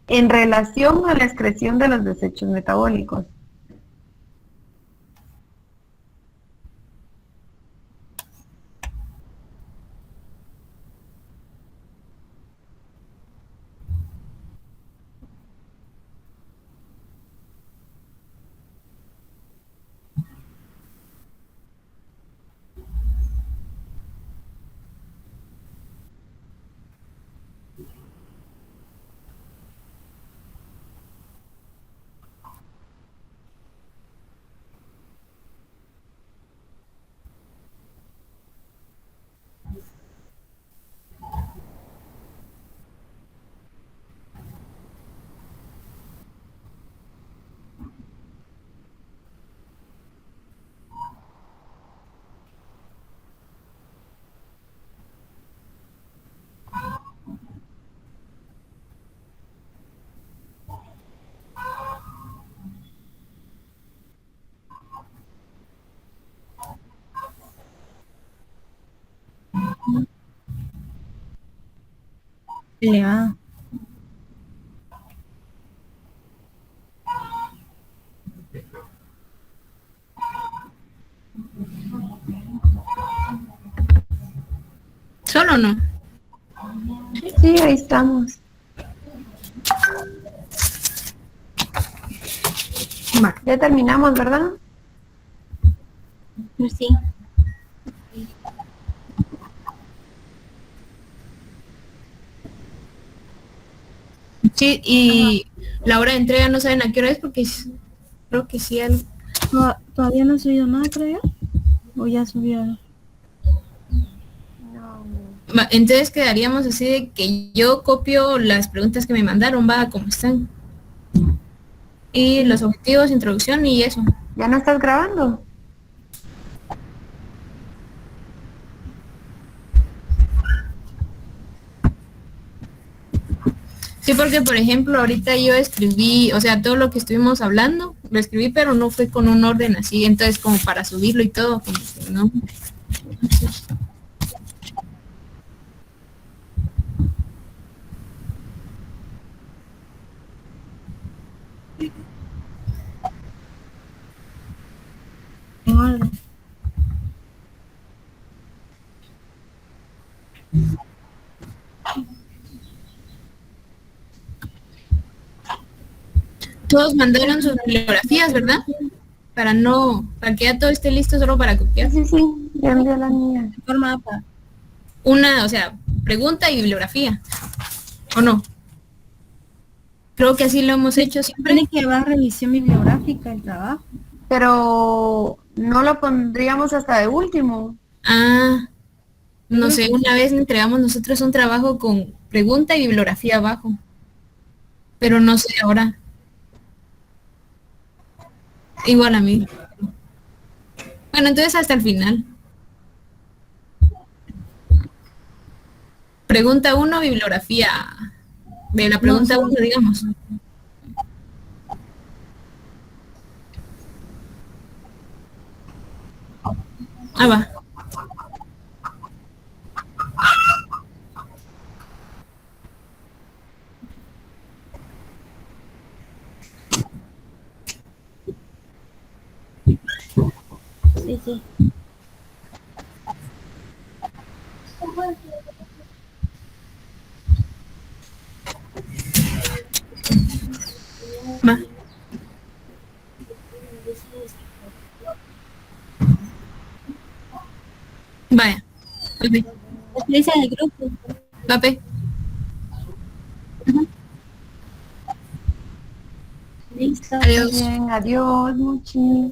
Speaker 1: en relación a la excreción de los desechos metabólicos.
Speaker 2: Elevado.
Speaker 3: Solo no.
Speaker 1: Sí, ahí estamos.
Speaker 3: Va.
Speaker 1: Ya terminamos, ¿verdad?
Speaker 2: Pues sí.
Speaker 3: Sí, y la hora de entrega no saben a qué hora es porque creo que sí algo.
Speaker 2: Todavía no he subido nada, creo. O ya subió.
Speaker 1: No.
Speaker 3: Va, entonces quedaríamos así de que yo copio las preguntas que me mandaron, va, como están. Y los objetivos, introducción y eso.
Speaker 1: ¿Ya no estás grabando?
Speaker 3: Sí, porque por ejemplo, ahorita yo escribí, o sea, todo lo que estuvimos hablando, lo escribí, pero no fue con un orden así, entonces como para subirlo y todo, como que no.
Speaker 2: En orden.
Speaker 3: Todos mandaron sus bibliografías, ¿verdad? Para que ya todo esté listo solo para copiar.
Speaker 1: Sí, sí, ya envié la mía.
Speaker 2: Forma para
Speaker 3: Una, o sea, pregunta y bibliografía, ¿o no? Creo que así lo hemos hecho siempre.
Speaker 2: tiene que llevar revisión bibliográfica el trabajo.
Speaker 1: Pero no lo pondríamos hasta de último.
Speaker 3: Ah, no sé, una vez entregamos nosotros un trabajo con pregunta y bibliografía abajo, pero no sé ahora. Igual a mí. Bueno, entonces hasta el final. Pregunta 1, bibliografía. De la pregunta 1, digamos. Ah, va.
Speaker 2: Sí, sí.
Speaker 3: Va. Vaya. Pape.
Speaker 2: Utiliza el grupo.
Speaker 3: Pape.
Speaker 2: Listo.
Speaker 3: Adiós.
Speaker 1: Bien, adiós, muchis.